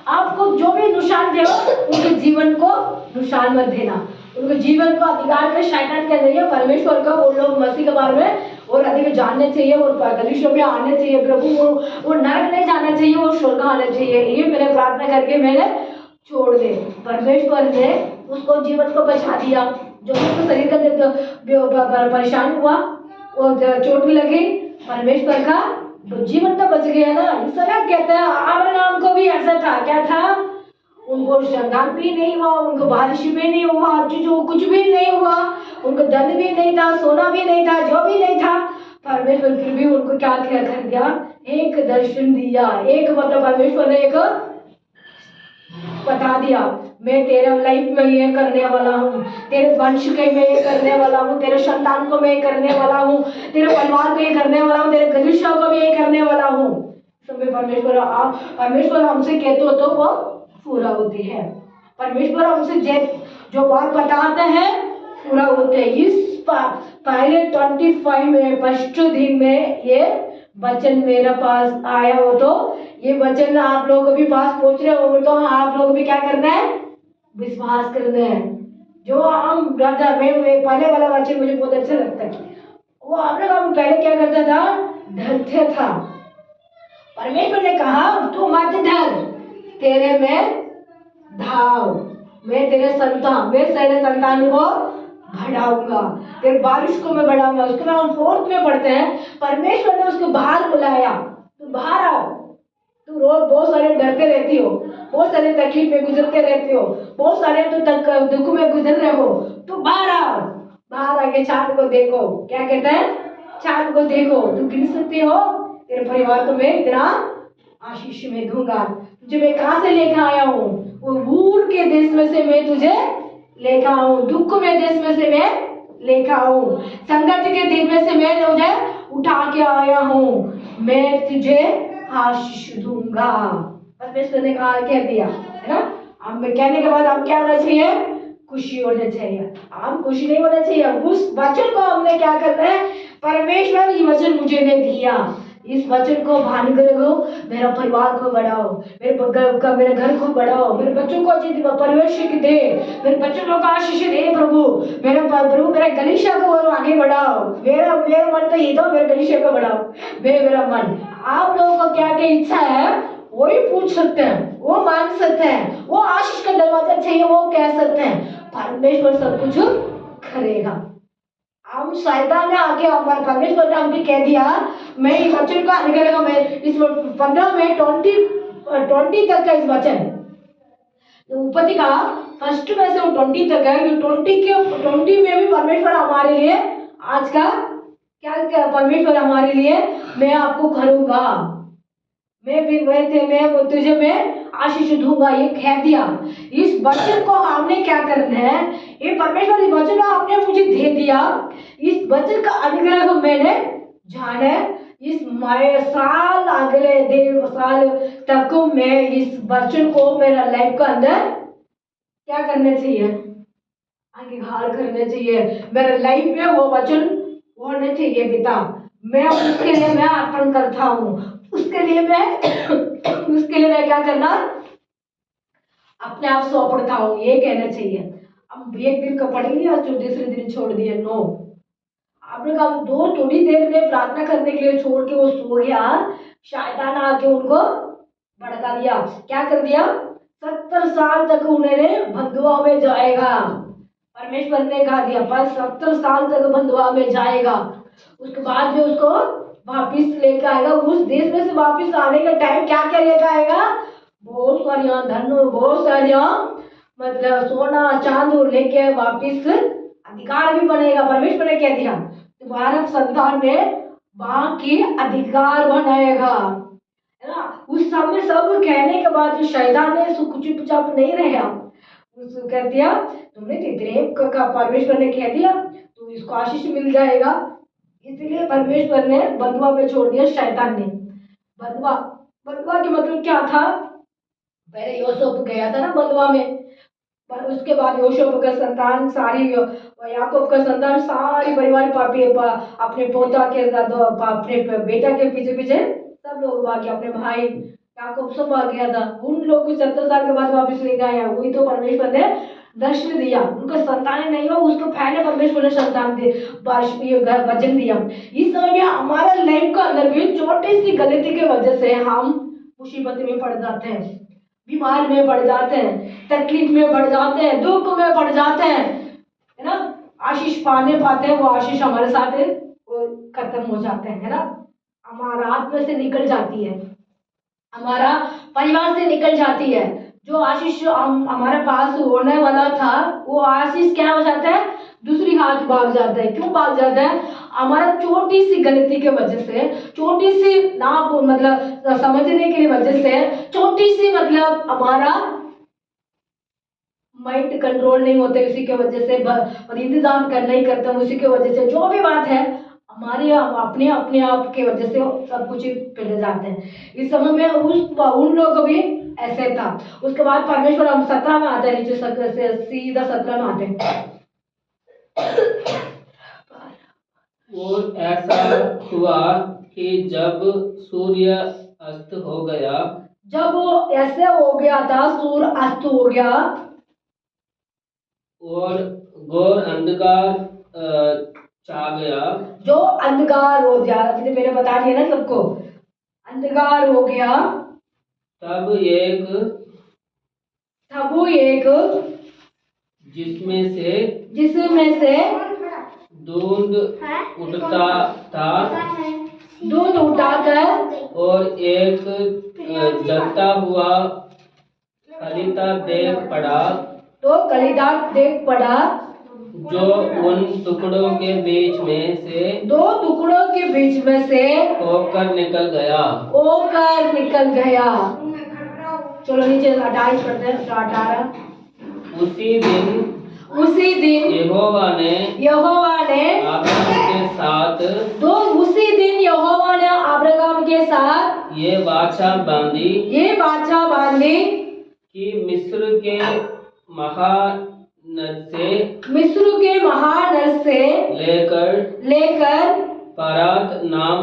आपको जो भी निशान दे उनके जीवन को निशान मत देना, उनके जीवन को अधिकार में शैतान के जरिए परमेश्वर का वो लोग मसीह के बारे में और अधिक जानने चाहिए और गलीशों में आने चाहिए। प्रभु वो नरक नहीं जाना चाहिए, वो स्वर्ग आना चाहिए। ये मैंने प्रार्थना करके मैंने छोड़ दे। परमेश्वर ने उसको जीवन को बचा दिया। जो उसको शरीर का परेशान हुआ और चोट लगी, परमेश्वर का जीवन तो बच गया ना। इस तरह कहते हैं अब्राहम को भी ऐसा था। क्या था? उनको संतान भी नहीं हुआ, उनको बारिश भी नहीं हुआ, जो कुछ भी नहीं हुआ, उनको धन भी नहीं था, सोना भी नहीं था, जो भी नहीं था, परमेश्वर फिर भी उनको क्या कर दिया, एक दर्शन दिया, एक मतलब परमेश्वर ने एक बता दिया, मैं तेरे लाइफ में ये करने वाला हूँ, तेरे वंश के में ये करने वाला हूँ, तेरे संतान को मैं ये करने वाला हूँ, तेरे परिवार को ये करने वाला हूँ, तेरे गलिशा को भी ये करने वाला हूँ। समय परमेश्वर हमसे कहते हो तो वो पूरा होती है। परमेश्वर हमसे जो बात बताते हैं पूरा होते हैं। इस पहले 25 में फर्स्ट दिन में ये वचन मेरे पास आया हो, तो ये वचन आप लोगों के भी पास पहुंच रहे होंगे, तो आप लोग भी क्या करना है, विश्वास करना है। जो हम ब्रदर में पहले वाला वचन मुझे बहुत अच्छा लगता है। वो आप लोग हम पहले क्या करता था, डरते था। परमेश्वर ने कहा तू मत डर, तेरे में धाव, मैं तेरे संतान को बढ़ाऊंगा, तेरे बारिश को मैं बढ़ाऊंगा। उसके बाद हम 4th में पढ़ते हैं, परमेश्वर ने उसको बाहर बुलाया, तू बाहर आओ, तू रोज बहुत सारे डरते रहती हो, बहुत सारे तकलीफ में गुजरते रहती हो, बहुत सारे तो तक दुख में गुजर रहे हो, तू बाहर आओ। बाहर आके चांद को देखो, क्या कहते हैं, चांद को देखो, तू गिन सकती हो, तेरे परिवार को मैं इतना आशीष में दूंगा। तुझे मैं कहाँ से लेकर आया हूँ, वो दूर के देश में से मैं तुझे लेकर आऊँ, दुख में देश में से मैं लेकर आऊँ, संकट के दिन में से मैं तुझे उठा के आया हूँ, मैं तुझे आशीष दूंगा। परमेश्वर ने कहा, कह दिया है ना। हम कहने के बाद हम क्या होना चाहिए, खुशी होना चाहिए। हम खुशी नहीं होना चाहिए, उस वचन को हमने क्या करना है, परमेश्वर ये वचन मुझे ने दिया, इस वचन को मान कर रखो, मेरा परिवार को बढ़ाओ, मेरे घर को बढ़ाओ, मेरे बच्चों को अच्छी परवरिश दे, मेरे बच्चों को आशीष दे प्रभु, प्रभु मेरे गलीशा को और आगे बढ़ाओ, मेरा मन तो ये तो मेरे गलीशा को बढ़ाओ, मेरा मन। आप लोगों को क्या क्या इच्छा है वही पूछ सकते हैं, वो मांग सकते हैं, वो आशीष का दरवाजा चाहिए वो कह सकते हैं, परमेश्वर सब कुछ करेगा। हम शैतान ने आके परमेश्वर ने हमने कह दिया, मैं इस वचन का निकलेगा, मैं इस 15 में 20 तक का इस वचन उत्पत्ति का फर्स्ट में से 20 तक है। 20 में भी परमेश्वर हमारे लिए आज का क्या परमेश्वर हमारे लिए, मैं आपको करूंगा, मैं तुझे मैं आशीष दूंगा, ये कह दिया। इस वचन को हमने क्या करना है, ये परमेश्वर इस वचन को आपने मुझे दे दिया, इस वचन का अनुग्रह को मैंने जाना, इस साल अगले 1.5 साल तक मैं इस वचन को मेरा लाइफ का अंदर क्या करना चाहिए, अंगीकार करना चाहिए, मेरे लाइफ में वो वचन होना चाहिए पिता, मैं उसके लिए मैं अर्पण करता हूँ, उसके लिए मैं क्या करना, अपने आप सौंपता हूँ, ये कहना चाहिए। अब एक दिन का पढ़ लिया, दूसरे दिन छोड़ दिया, नो। आपने कहा 2 थोड़ी देर में प्रार्थना करने के लिए छोड़ के वो सो गया, शैतान आके उनको भड़का दिया, क्या कर दिया, 70 साल तक उन्होंने बंधुआ में जाएगा। परमेश्वर ने कहा दिया पर 70 साल तक बंधुआ में जाएगा, उसके बाद में उसको वापिस लेकर आएगा, उस देश में से वापिस आने का टाइम क्या क्या लेकर आएगा, बहुत सारिया धन, बहुत सारिया मतलब सोना चांद लेके वापिस अधिकार भी बनेगा। परमेश्वर ने कह दिया तुम्हारा संतान ने वहां की अधिकार बनाएगा, है ना। उस समय सब कहने के बाद शैतान ने चुपचाप नहीं रहा, उसको कह दिया तुमने तितरेम का परमेश्वर ने कह दिया तो इसको आशीष मिल जाएगा, इसलिए परमेश्वर ने बंधुआ पे छोड़ दिया शैतान ने। बंधुआ के मतलब क्या था, पहले यूसुफ गया था ना बंधुआ में, पर उसके बाद यूसुफ का संतान सारी, याकूब का संतान सारी परिवार अपने पोता के साथ अपने बेटा के पीछे पीछे सब लोग भाग गए, अपने भाई याकूब सब भाग गया था, उन लोग को 70 साल के बाद वापस लेकर आया, वही तो परमेश्वर ने दर्शन दिया, उनको संतान नहीं हो उसको पहले परमेश्वर ने संतान दे वचन दिया। इस समय भी हमारा लाइफ का अंदर भी छोटी सी गलती की वजह से हम मुसीबत में पड़ जाते हैं, बीमार में पड़ जाते हैं, तकलीफ में पड़ जाते हैं, दुख में पड़ जाते हैं, है ना। आशीष पाने पाते हैं, वो आशीष हमारे साथ वो खत्म हो जाते हैं, है ना, हमारा हाथ में से निकल जाती है। हमारा परिवार से निकल जाती है। जो आशीष हमारे पास होने वाला था, वो आशीष क्या हो जाता है, दूसरी हाथ भाग जाता है। क्यों भाग जाता है? हमारा छोटी सी गलती के वजह से, छोटी सी ना मतलब समझने की वजह से, छोटी सी मतलब हमारा माइंड कंट्रोल नहीं होते, उसी के वजह से और इंतजाम करना ही करता हूँ, उसी के वजह से जो भी बात है हमारे अपने अपने आप के वजह से सब कुछ बिगड़ जाते हैं। इस समय में उन लोगों को भी ऐसे था। उसके बाद परमेश्वर हम 17 में आते हैं, नीचे से सीधा 17 में आते हैं। और ऐसा हुआ कि जब सूर्य अस्त हो गया, जब वो ऐसे हो गया था, सूर्य अस्त हो गया और घोर अंधकार छा गया, जो अंधकार हो गया, अभी तो मैंने बता दिया ना सबको, अंधकार हो गया, तब वो एक जिसमें से धुंध उठता था, दूध उठाकर और एक जलता हुआ कलिता देख पड़ा, तो कलीदा देख पड़ा, जो उन टुकड़ों के बीच में से 2 टुकड़ों के बीच में से होकर निकल गया। चलो नीचे 28 पढ़ते हैं, 18। उसी दिन यहोवा ने अब्राहम के साथ ये वाचा बांधी कि मिस्र के महानद से लेकर परात नाम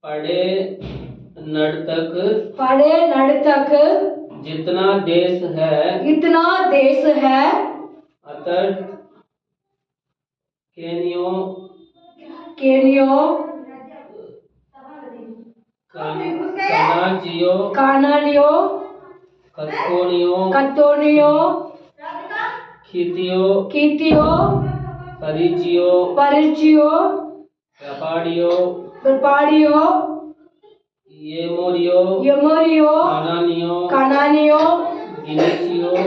पड़े नड़ तक जितना देश है, अतर केनियो, कानानियो, कत्तोनियो, खितियो, परिचियो, व्यापारियो, यमोरियो, कानानियो,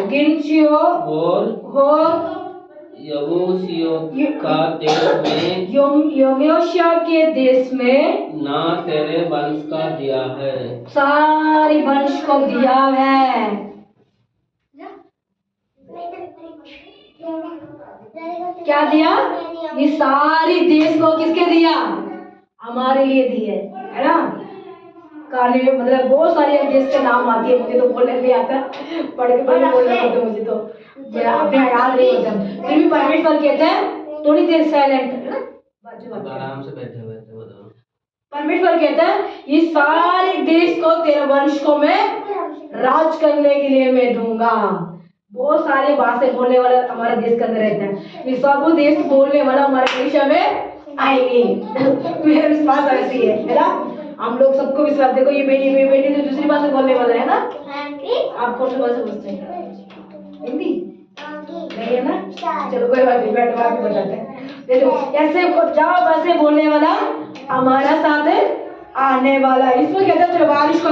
गिनचियो और यबूसियों का यमोशिया के देश में ना तेरे वंश का दिया है, सारी वंश को दिया है। क्या दिया? ये सारी देश को किसके दिया? हमारे लिए दिए, है ना। काले मतलब बहुत सारे देश के नाम आती है, मुझे तो बोलने नहीं आता, पढ़ के बोलना होता मुझे तो अपने याद नहीं होता। फिर भी परमेश्वर कहते हैं, थोड़ी देर साइलेंट, आराम से बैठे हुए थे बताओ। परमेश्वर कहता है ये सारे देश को तेरे वंश को मैं राज करने के लिए मैं दूंगा। बहुत सारे भाषा बोलने वाला हमारा देश के अंदर रहता है, ये सब देश बोलने वाला हमारे देश में आएंगे। मेरा विश्वास ऐसी है ना। हम लोग सबको विश्वास, देखो ये बेटी तो दूसरी भाषा बोलने वाला है ना। आप कौन सी भाषा बोलते हैं? हिंदी नहीं है ना। चलो कोई बात नहीं, बैठ बात बताते हैं। देखो ऐसे जहाँ वैसे बोलने वाला हमारा साथ आने वाला, इसमें कहते हैं चलो बारिश को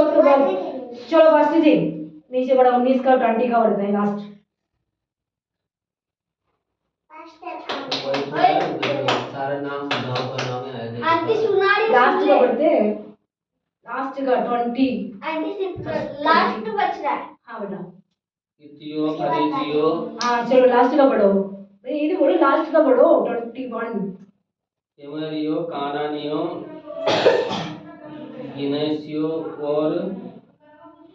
चलो बस जी नीचे बड़ा 19 का 20 का बढ़ते हैं लास्ट। सारे नाम लास्ट का बढ़ते हैं, लास्ट का 20। लास्ट बच रहा है। हाँ बेटा, परिचियो, हाँ चलो लास्ट का पढ़ो, नहीं ये तो बोलो लास्ट का पढ़ो 21। यमरियो, कानानियो, गिनेसियो और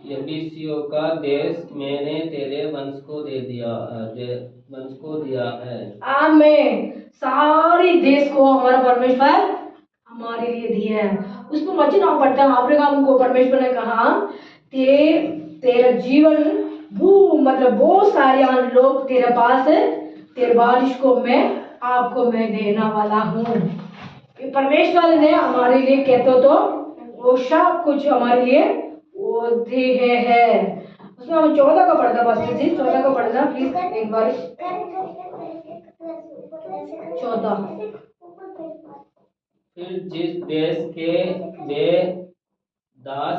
यबीसियों का देश मैंने तेरे वंश को दिया है। आमीन। सारी देश को हमारा परमेश्वर हमारे लिए दिया है। उसमें वचन हम पढ़ते हैं, अब्राहम को परमेश्वर ने कहा तेरा जीवन मतलब बहुत सारे लोग तेरे पास है, तेरे बारिश को आपको मैं देना वाला हूँ। परमेश्वर ने हमारे लिए कहते तो वो सब कुछ हमारे लिए वो दिए है। उसमें हम 14 का पढ़ना, बस जी 14 का पढ़ना प्लीज एक बार। 14। फिर जिस देश के वे दास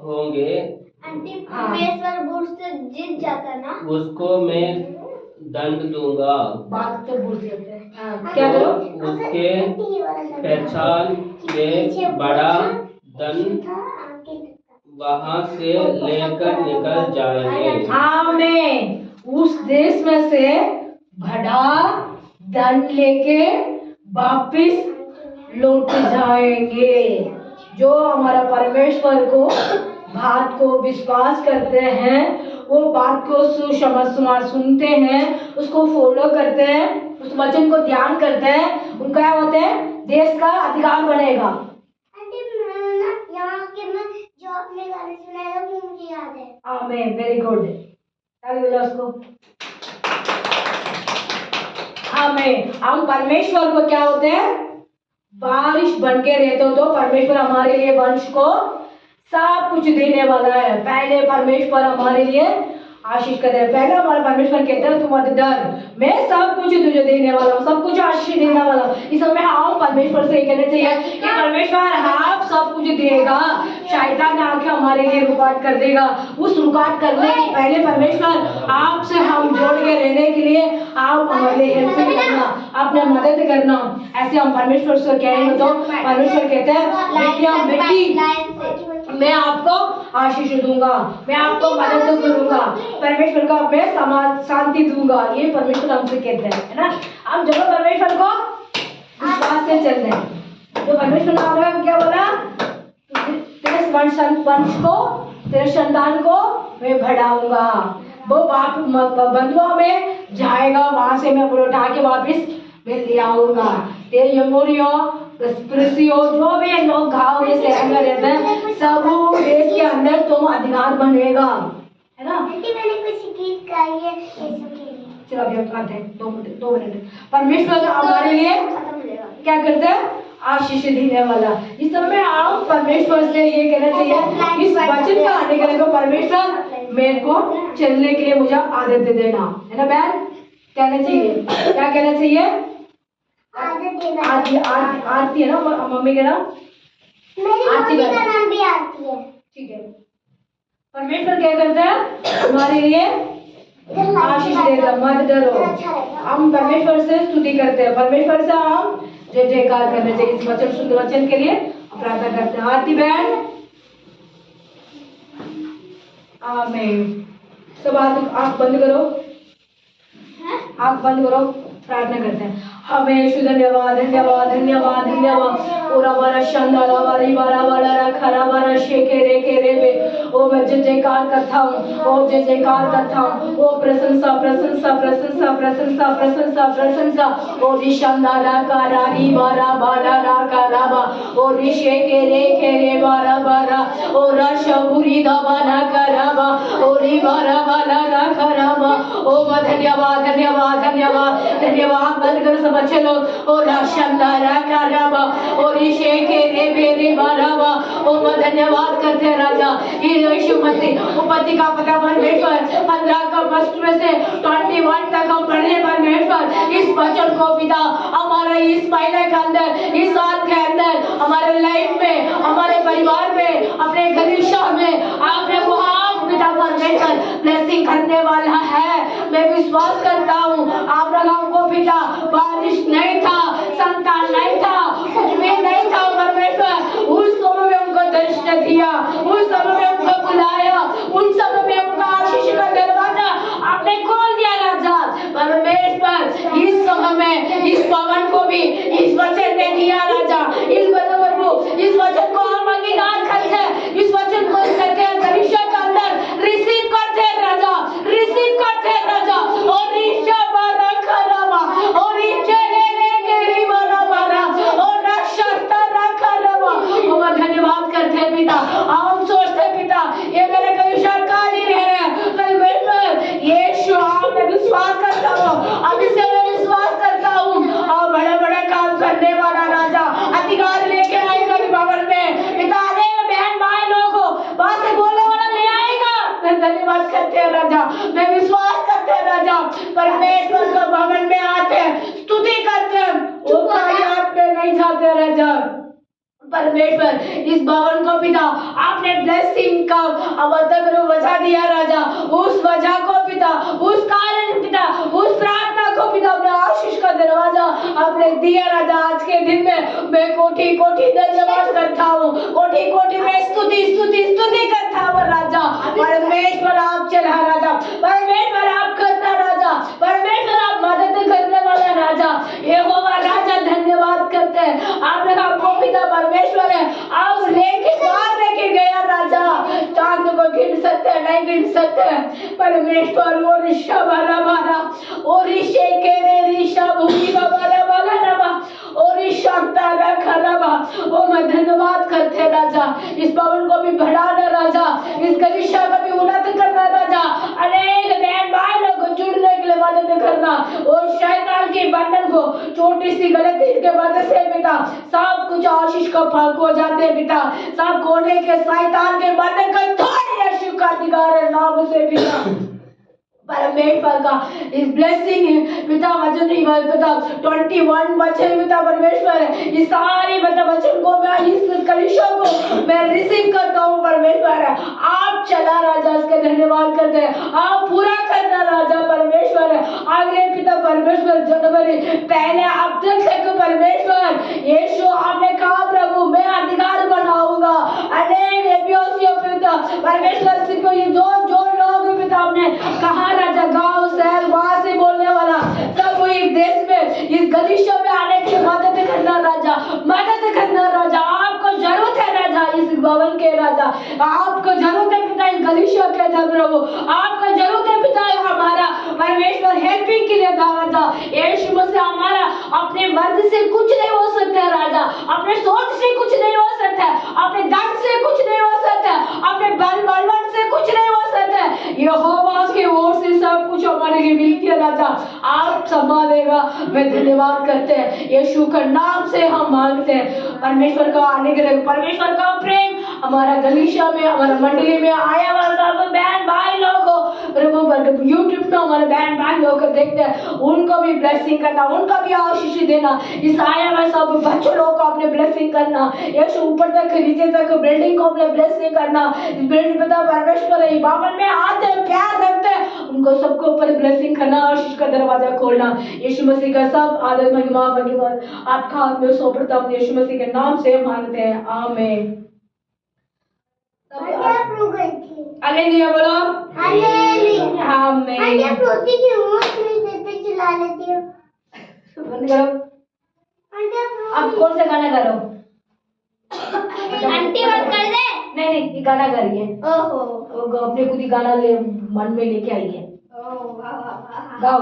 होंगे आंटी परमेश्वर बुढ़ से जीत जाता ना। उसको मैं दंड दूंगा। बात तो भूल सकते हैं। हाँ, क्या करो? उसके पहचान में बड़ा धन वहां से लेकर निकल जाएंगे। आमीन। उस देश में से बड़ा दंड लेके वापिस लौट जाएंगे। जो हमारा परमेश्वर को बात को विश्वास करते हैं, वो बात को सुसमाचार सुनते हैं, उसको फॉलो करते हैं, उस वचन को ध्यान करते हैं, उनका क्या होते हैं? देश का अधिकार बनेगा। आंटी ना यहाँ के मैं जो आपने गाने सुनाए वो मुझे याद है। आमीन, वेरी गुड। ताली बजाओ उसको। आमीन। हम परमेश्वर को क्या होते हैं? बारिश बन के रहते हो तो परमेश्वर हमारे लिए वंश को सब कुछ देने वाला है। पहले परमेश्वर हमारे लिए आशीष करते हैं। पहले हमारा परमेश्वर कहते हैं तुम मत डर, मैं सब कुछ तुझे देने वाला हूँ, सब कुछ आशीष देने वाला हूँ। इस समय हम परमेश्वर से ये कहना चाहिए कि परमेश्वर आप सब कुछ देगा। शैतान आके हमारे लिए रुकावट कर देगा। उस रुकावट करने के पहले परमेश्वर आपसे हम जोड़ के रहने के लिए आप हमारे लिए हेल्प करना, अपने मदद करना। ऐसे हम परमेश्वर से कहेंगे तो परमेश्वर कहते हैं बेटियां बेटी मैं आपको आशीष दूंगा, मैं आपको मदद करूंगा, परमेश्वर का मैं समाज शांति दूंगा। ये परमेश्वर हमसे कहते हैं, है ना? हम जब परमेश्वर को विश्वास से चल रहे हैं तो परमेश्वर ने हमें क्या बोला? तेरे वंश को, तेरे संतान को मैं बढ़ाऊंगा। वो बाप बंधुआ में जाएगा, वहां से मैं उठा के वापिस मैं ले आऊंगा। तेरे यमोरियो प्रिसियो जो भी लोग गाँव के शहर में रहते हैं, सब देश के अंदर तुम अधिकार बनेगा, है ना? आंटी मैंने कुछ गीत गाई है यीशु के लिए। चलो अभी हम आते हैं 2 मिनट। परमेश्वर हमारे लिए खत्म हो जाएगा। क्या करते हैं? आशीष देने वाला। इस समय आप परमेश्वर से ये कहना चाहिए इस वचन का आने के लिए परमेश्वर मेरे को चलने के लिए मुझे आदत देना, है ना बहन? कहना चाहिए, क्या कहना चाहिए? आरती आरती है ना मम्मी के नाम? मेरी मम्मी का नाम भी आरती है। ठीक है। परमेश्वर क्या करता है? हमारे लिए आशीष देगा, मत डरो। हम परमेश्वर से स्तुति करते हैं, परमेश्वर से हम जय जयकार करना चाहिए। इस वचन शुद्ध वचन के लिए प्रार्थना करते हैं। आरती बहन। आमीन। सब आँख बंद करो, आँख बंद करो, प्रार्थना करते हैं। हमें यीशु धन्यवाद धन्यवाद धन्यवाद धन्यवाद। ओरा बारा शांदारा वारी बारा बारा खरा बारा शेके रे के रे बे। ओ मैं जय जयकार करता हूँ, ओ जय जयकार करता हूँ। ओ प्रशंसा प्रशंसा प्रशंसा प्रशंसा प्रशंसा प्रशंसा। ओ रिशांदारा कारारी बारा बारा रा काराबा। ओ रिशे के रे बारा बारा। ओ रशबुरी दबाना कराबा। ओ री बारा बारा रा कराबा। ओ धन्यवाद धन्यवाद धन्यवाद धन्यवाद। बंद करो सब अच्छे लोग। ओ राशंदारा काराबा। ओ रिशे के रे बाराबा। ओ धन्यवाद करते हैं राजा यीशु मसीह। उपति का पता परमेश्वर 15 का वर्ष में से 21 तक हम पढ़ने परमेश्वर इस वचन को पिता हमारे इस महीने के अंदर, इस साल के अंदर, हमारे लाइफ में, हमारे परिवार में, अपने गलीशा में आपने वहाँ पिता परमेश्वर ब्लेसिंग करने वाला है। मैं विश्वास करता हूँ अब्राहम को पिता बारिश नहीं था, संतान नहीं था, कुछ भी नहीं था परमेश्वर उस समय में उनको दर्शन दिया, उस समय में उनको बुलाया, उन समय में उनका आशीष का दरवाजा आपने खोल दिया राजा। परमेश्वर इस समय में इस पवन को भी इस वचन ने दिया राजा। इस वचन को हम अंगीकार करते हैं, इस वचन को करते हैं गलीशा के अंदर रिसीव करते हैं राजा, रिसीव करते हैं राजा। और रीशा बारा खराबा और रीचे रे बारा बारा और रशता रखा रबा। हम धन्यवाद करते हैं पिता। हम सोचते हैं पिता ये मेरे गलीशा खाली रह रहे हैं, परमेश्वर यीशु आप मैं विश्वास करता हूँ, अभी से मैं विश्वास करता हूँ और बड़े बड़े काम करने वाला राजा अधिकार लेके आएगा भवन में पिता। अनेक बहन भाई लोगों वहां से बोलने वाला ले आएगा। मैं धन्यवाद करते हैं राजा, मैं विश्वास करते हैं राजा। परमेश्वर के भवन में आते हैं, स्तुति करते हैं, वो खाली हाथ में नहीं जाते राजा। परमेश्वर इस भवन को पिता आपने ब्लेसिंग का वजह दिया राजा, उस वजह को पिता, उस कारण पिता, उस प्रार्थना को पिता अपने आशीष का दरवाजा आपने दिया राजा। आज के दिन में मैं कोटि कोटि धन्यवाद करता हूँ, कोटि कोटि में स्तुति स्तुति स्तुति करता हूँ राजा। परमेश्वर आप चला राजा, परमेश्वर आप करना राजा, परमेश्वर आप मदद करने वाला राजा, यहोवा राजा धन्यवाद करते हैं। आपने आपको पिता परमेश्वर है, आप लेके बाहर लेके गया राजा, चांद को गिन सकते हैं नहीं गिन सकते परमेश्वर। वो ऋषा वाला वाला ओ ऋषे के रे ऋषा भूमि वाला वाला नवा ओ ऋषा रखा नवा ओ मैं धन्यवाद करते राजा। इस भवन को भी बढ़ाना राजा, इस गलिशा को भी उन्नत करना राजा, अनेक बहन भाई लोग को जुड़ने के लिए मदद करना और शैतान के बंधन को छोटी सी गलती के वजह से पिता सब कुछ आशीष का भाग हो जाते पिता, सब कोने के शैतान के बंधन का तोड़ यीशु का अधिकार नाम से पिता। परमेश्वर का इस ब्लेसिंग पिता वचन पिता 21 वचन पिता परमेश्वर इस सारी वचन को मैं इस कलीसिया को मैं रिसीव करता हूँ परमेश्वर। आप चला राजा, इसका धन्यवाद करते हैं, आप पूरा करना राजा परमेश्वर। अगले पिता परमेश्वर जनवरी पहले अब तक परमेश्वर यीशु आपने कहा प्रभु मैं अधिकार बनाऊंगा अनेक एपियोसियों पिता परमेश्वर सिर्फ ये जो लोग पिता आपने कहा राजा, गांव शहर वहां से बोलने वाला सब वो एक देश में इस गलिशा में आने की मदद करना राजा, मदद करना राजा। आपको जरूरत है राजा इस भवन के राजा, आपको जरूरत है पिता इस गलिशा के प्रभु, आपको जरूरत है पिता हमारा परमेश्वर हेल्पिंग के लिए राजा। यीशु मसीह हमारा अपने मर्द से कुछ नहीं हो सकता राजा, अपने सोच से कुछ नहीं हो सकता, अपने धन से कुछ नहीं हो सकता, अपने बलवान से कुछ नहीं हो सकता। यहोवा की ओर से सब कुछ हमारे लिए मिलती है राजा, आप संभालेगा। मैं धन्यवाद करते हैं यीशु का नाम से हम मांगते हैं। परमेश्वर का आने के लिए परमेश्वर का प्रेम हमारा गलीशा में हमारा मंडली में आया हुआ सब बहन भाई लोगों प्रभु यूट्यूब पे हमारे बहन भाई लोग देखते हैं, उनको भी ब्लेसिंग करना, उनको भी आशीष देना। इस आया हुआ सब बच्चों लोग को अपने ब्लेसिंग करना, यीशु ऊपर तक नीचे तक बिल्डिंग को अपने ब्लेसिंग करना। इस बिल्डिंग पिता परमेश्वर है बावन में आते हैं प्यार रखते हैं, उनको सबको ऊपर ब्लेसिंग करना, आशीष का दरवाजा खोलना। यीशु मसीह का सब आदर महिमा आपका हाथ में सौंपता हूं, यीशु मसीह के नाम से मांगते हैं आमीन। हालेलुया बोलो हालेलुया। आमीन। आंटी प्रोटी की मूछ नहीं देते चिल्ला लेती हो। बंद करो। आंटी आप कौन सा गाना करो? आंटी बात कर दे। नहीं ये गाना करिए। ओहो वो अपने खुद ही गाना ले मन में लेके आई है। ओह वाह वाह वाह। गाओ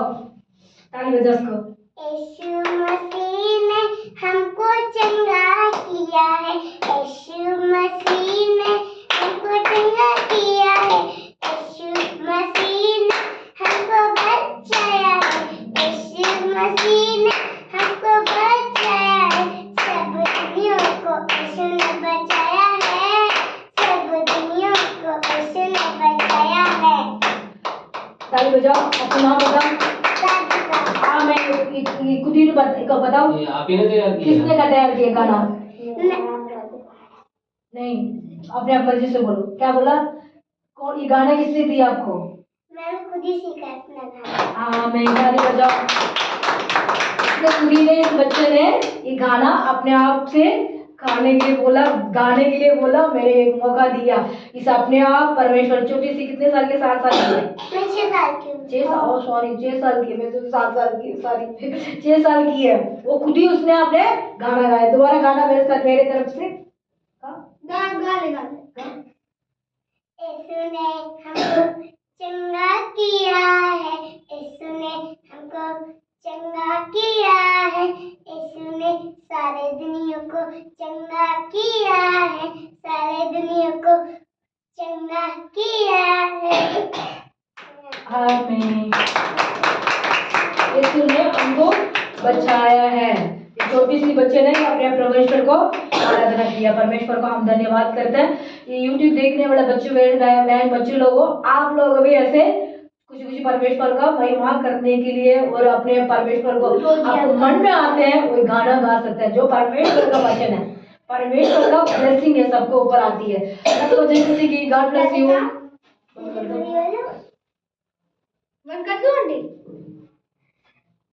ताली बजा उसको। यीशु मसीह ने हमको चंगा किया है, यीशु मसीह ने हमको चंगा किया है, यीशु मसीह ने हमको बचाया है, यीशु मसीह ने हमको बचाया है। सब दुनिया को यीशु ने बचाया है, सब दुनिया को यीशु ने बचाया है। ताली बजाओ, अपना नाम बताओ। हाँ मैं खुद ही बताओ ये आप ही ने तैयार किया? किसने का तैयार किया गाना? मैं नहीं अपने आप मर्जी से बोलो, क्या बोला? कौन ये गाना किसने दिया आपको? मैंने खुद ही सीखा अपना गाना। हाँ मैं ताली बजाओ। इसने खुद ही ने इस बच्चे ने ये गाना अपने आप से गाने के लिए बोला, गाने के लिए बोला, मेरे एक मौका दिया। इस अपने आप परमेश्वर छोटी सी कितने साल के? 7 साल की? मैं 6 साल की हूँ। 6 साल, सॉरी 6 साल की, मैं तो 7 साल की, सॉरी 6 साल की है वो। खुद ही उसने अपने गाना गाया। दोबारा गाना मेरे साथ मेरे तरफ से गा ले। यीशु ने हमको चंगा किया है, यीशु ने हमको चंगा किया है, यीशु ने सारे दुनिया को चंगा किया है, सारे दुनिया को चंगा किया है। आमीन। यीशु ने हमको बचाया है। छोटी सी बच्चे ने अपने परमेश्वर को आराधना किया। परमेश्वर को हम धन्यवाद करते हैं। ये यूट्यूब देखने वाले बच्चे बहन बच्चे लोगों, आप लोग भी ऐसे कुछ परमेश्वर का महिमा करने के लिए और अपने परमेश्वर को आपको मन में आते हैं वो गाना गा सकते हैं। जो परमेश्वर का वचन है परमेश्वर का ब्लेसिंग है सबको ऊपर आती है। सबको जैसे कि गॉड ब्लेस यू। बंद कर दो आंटी।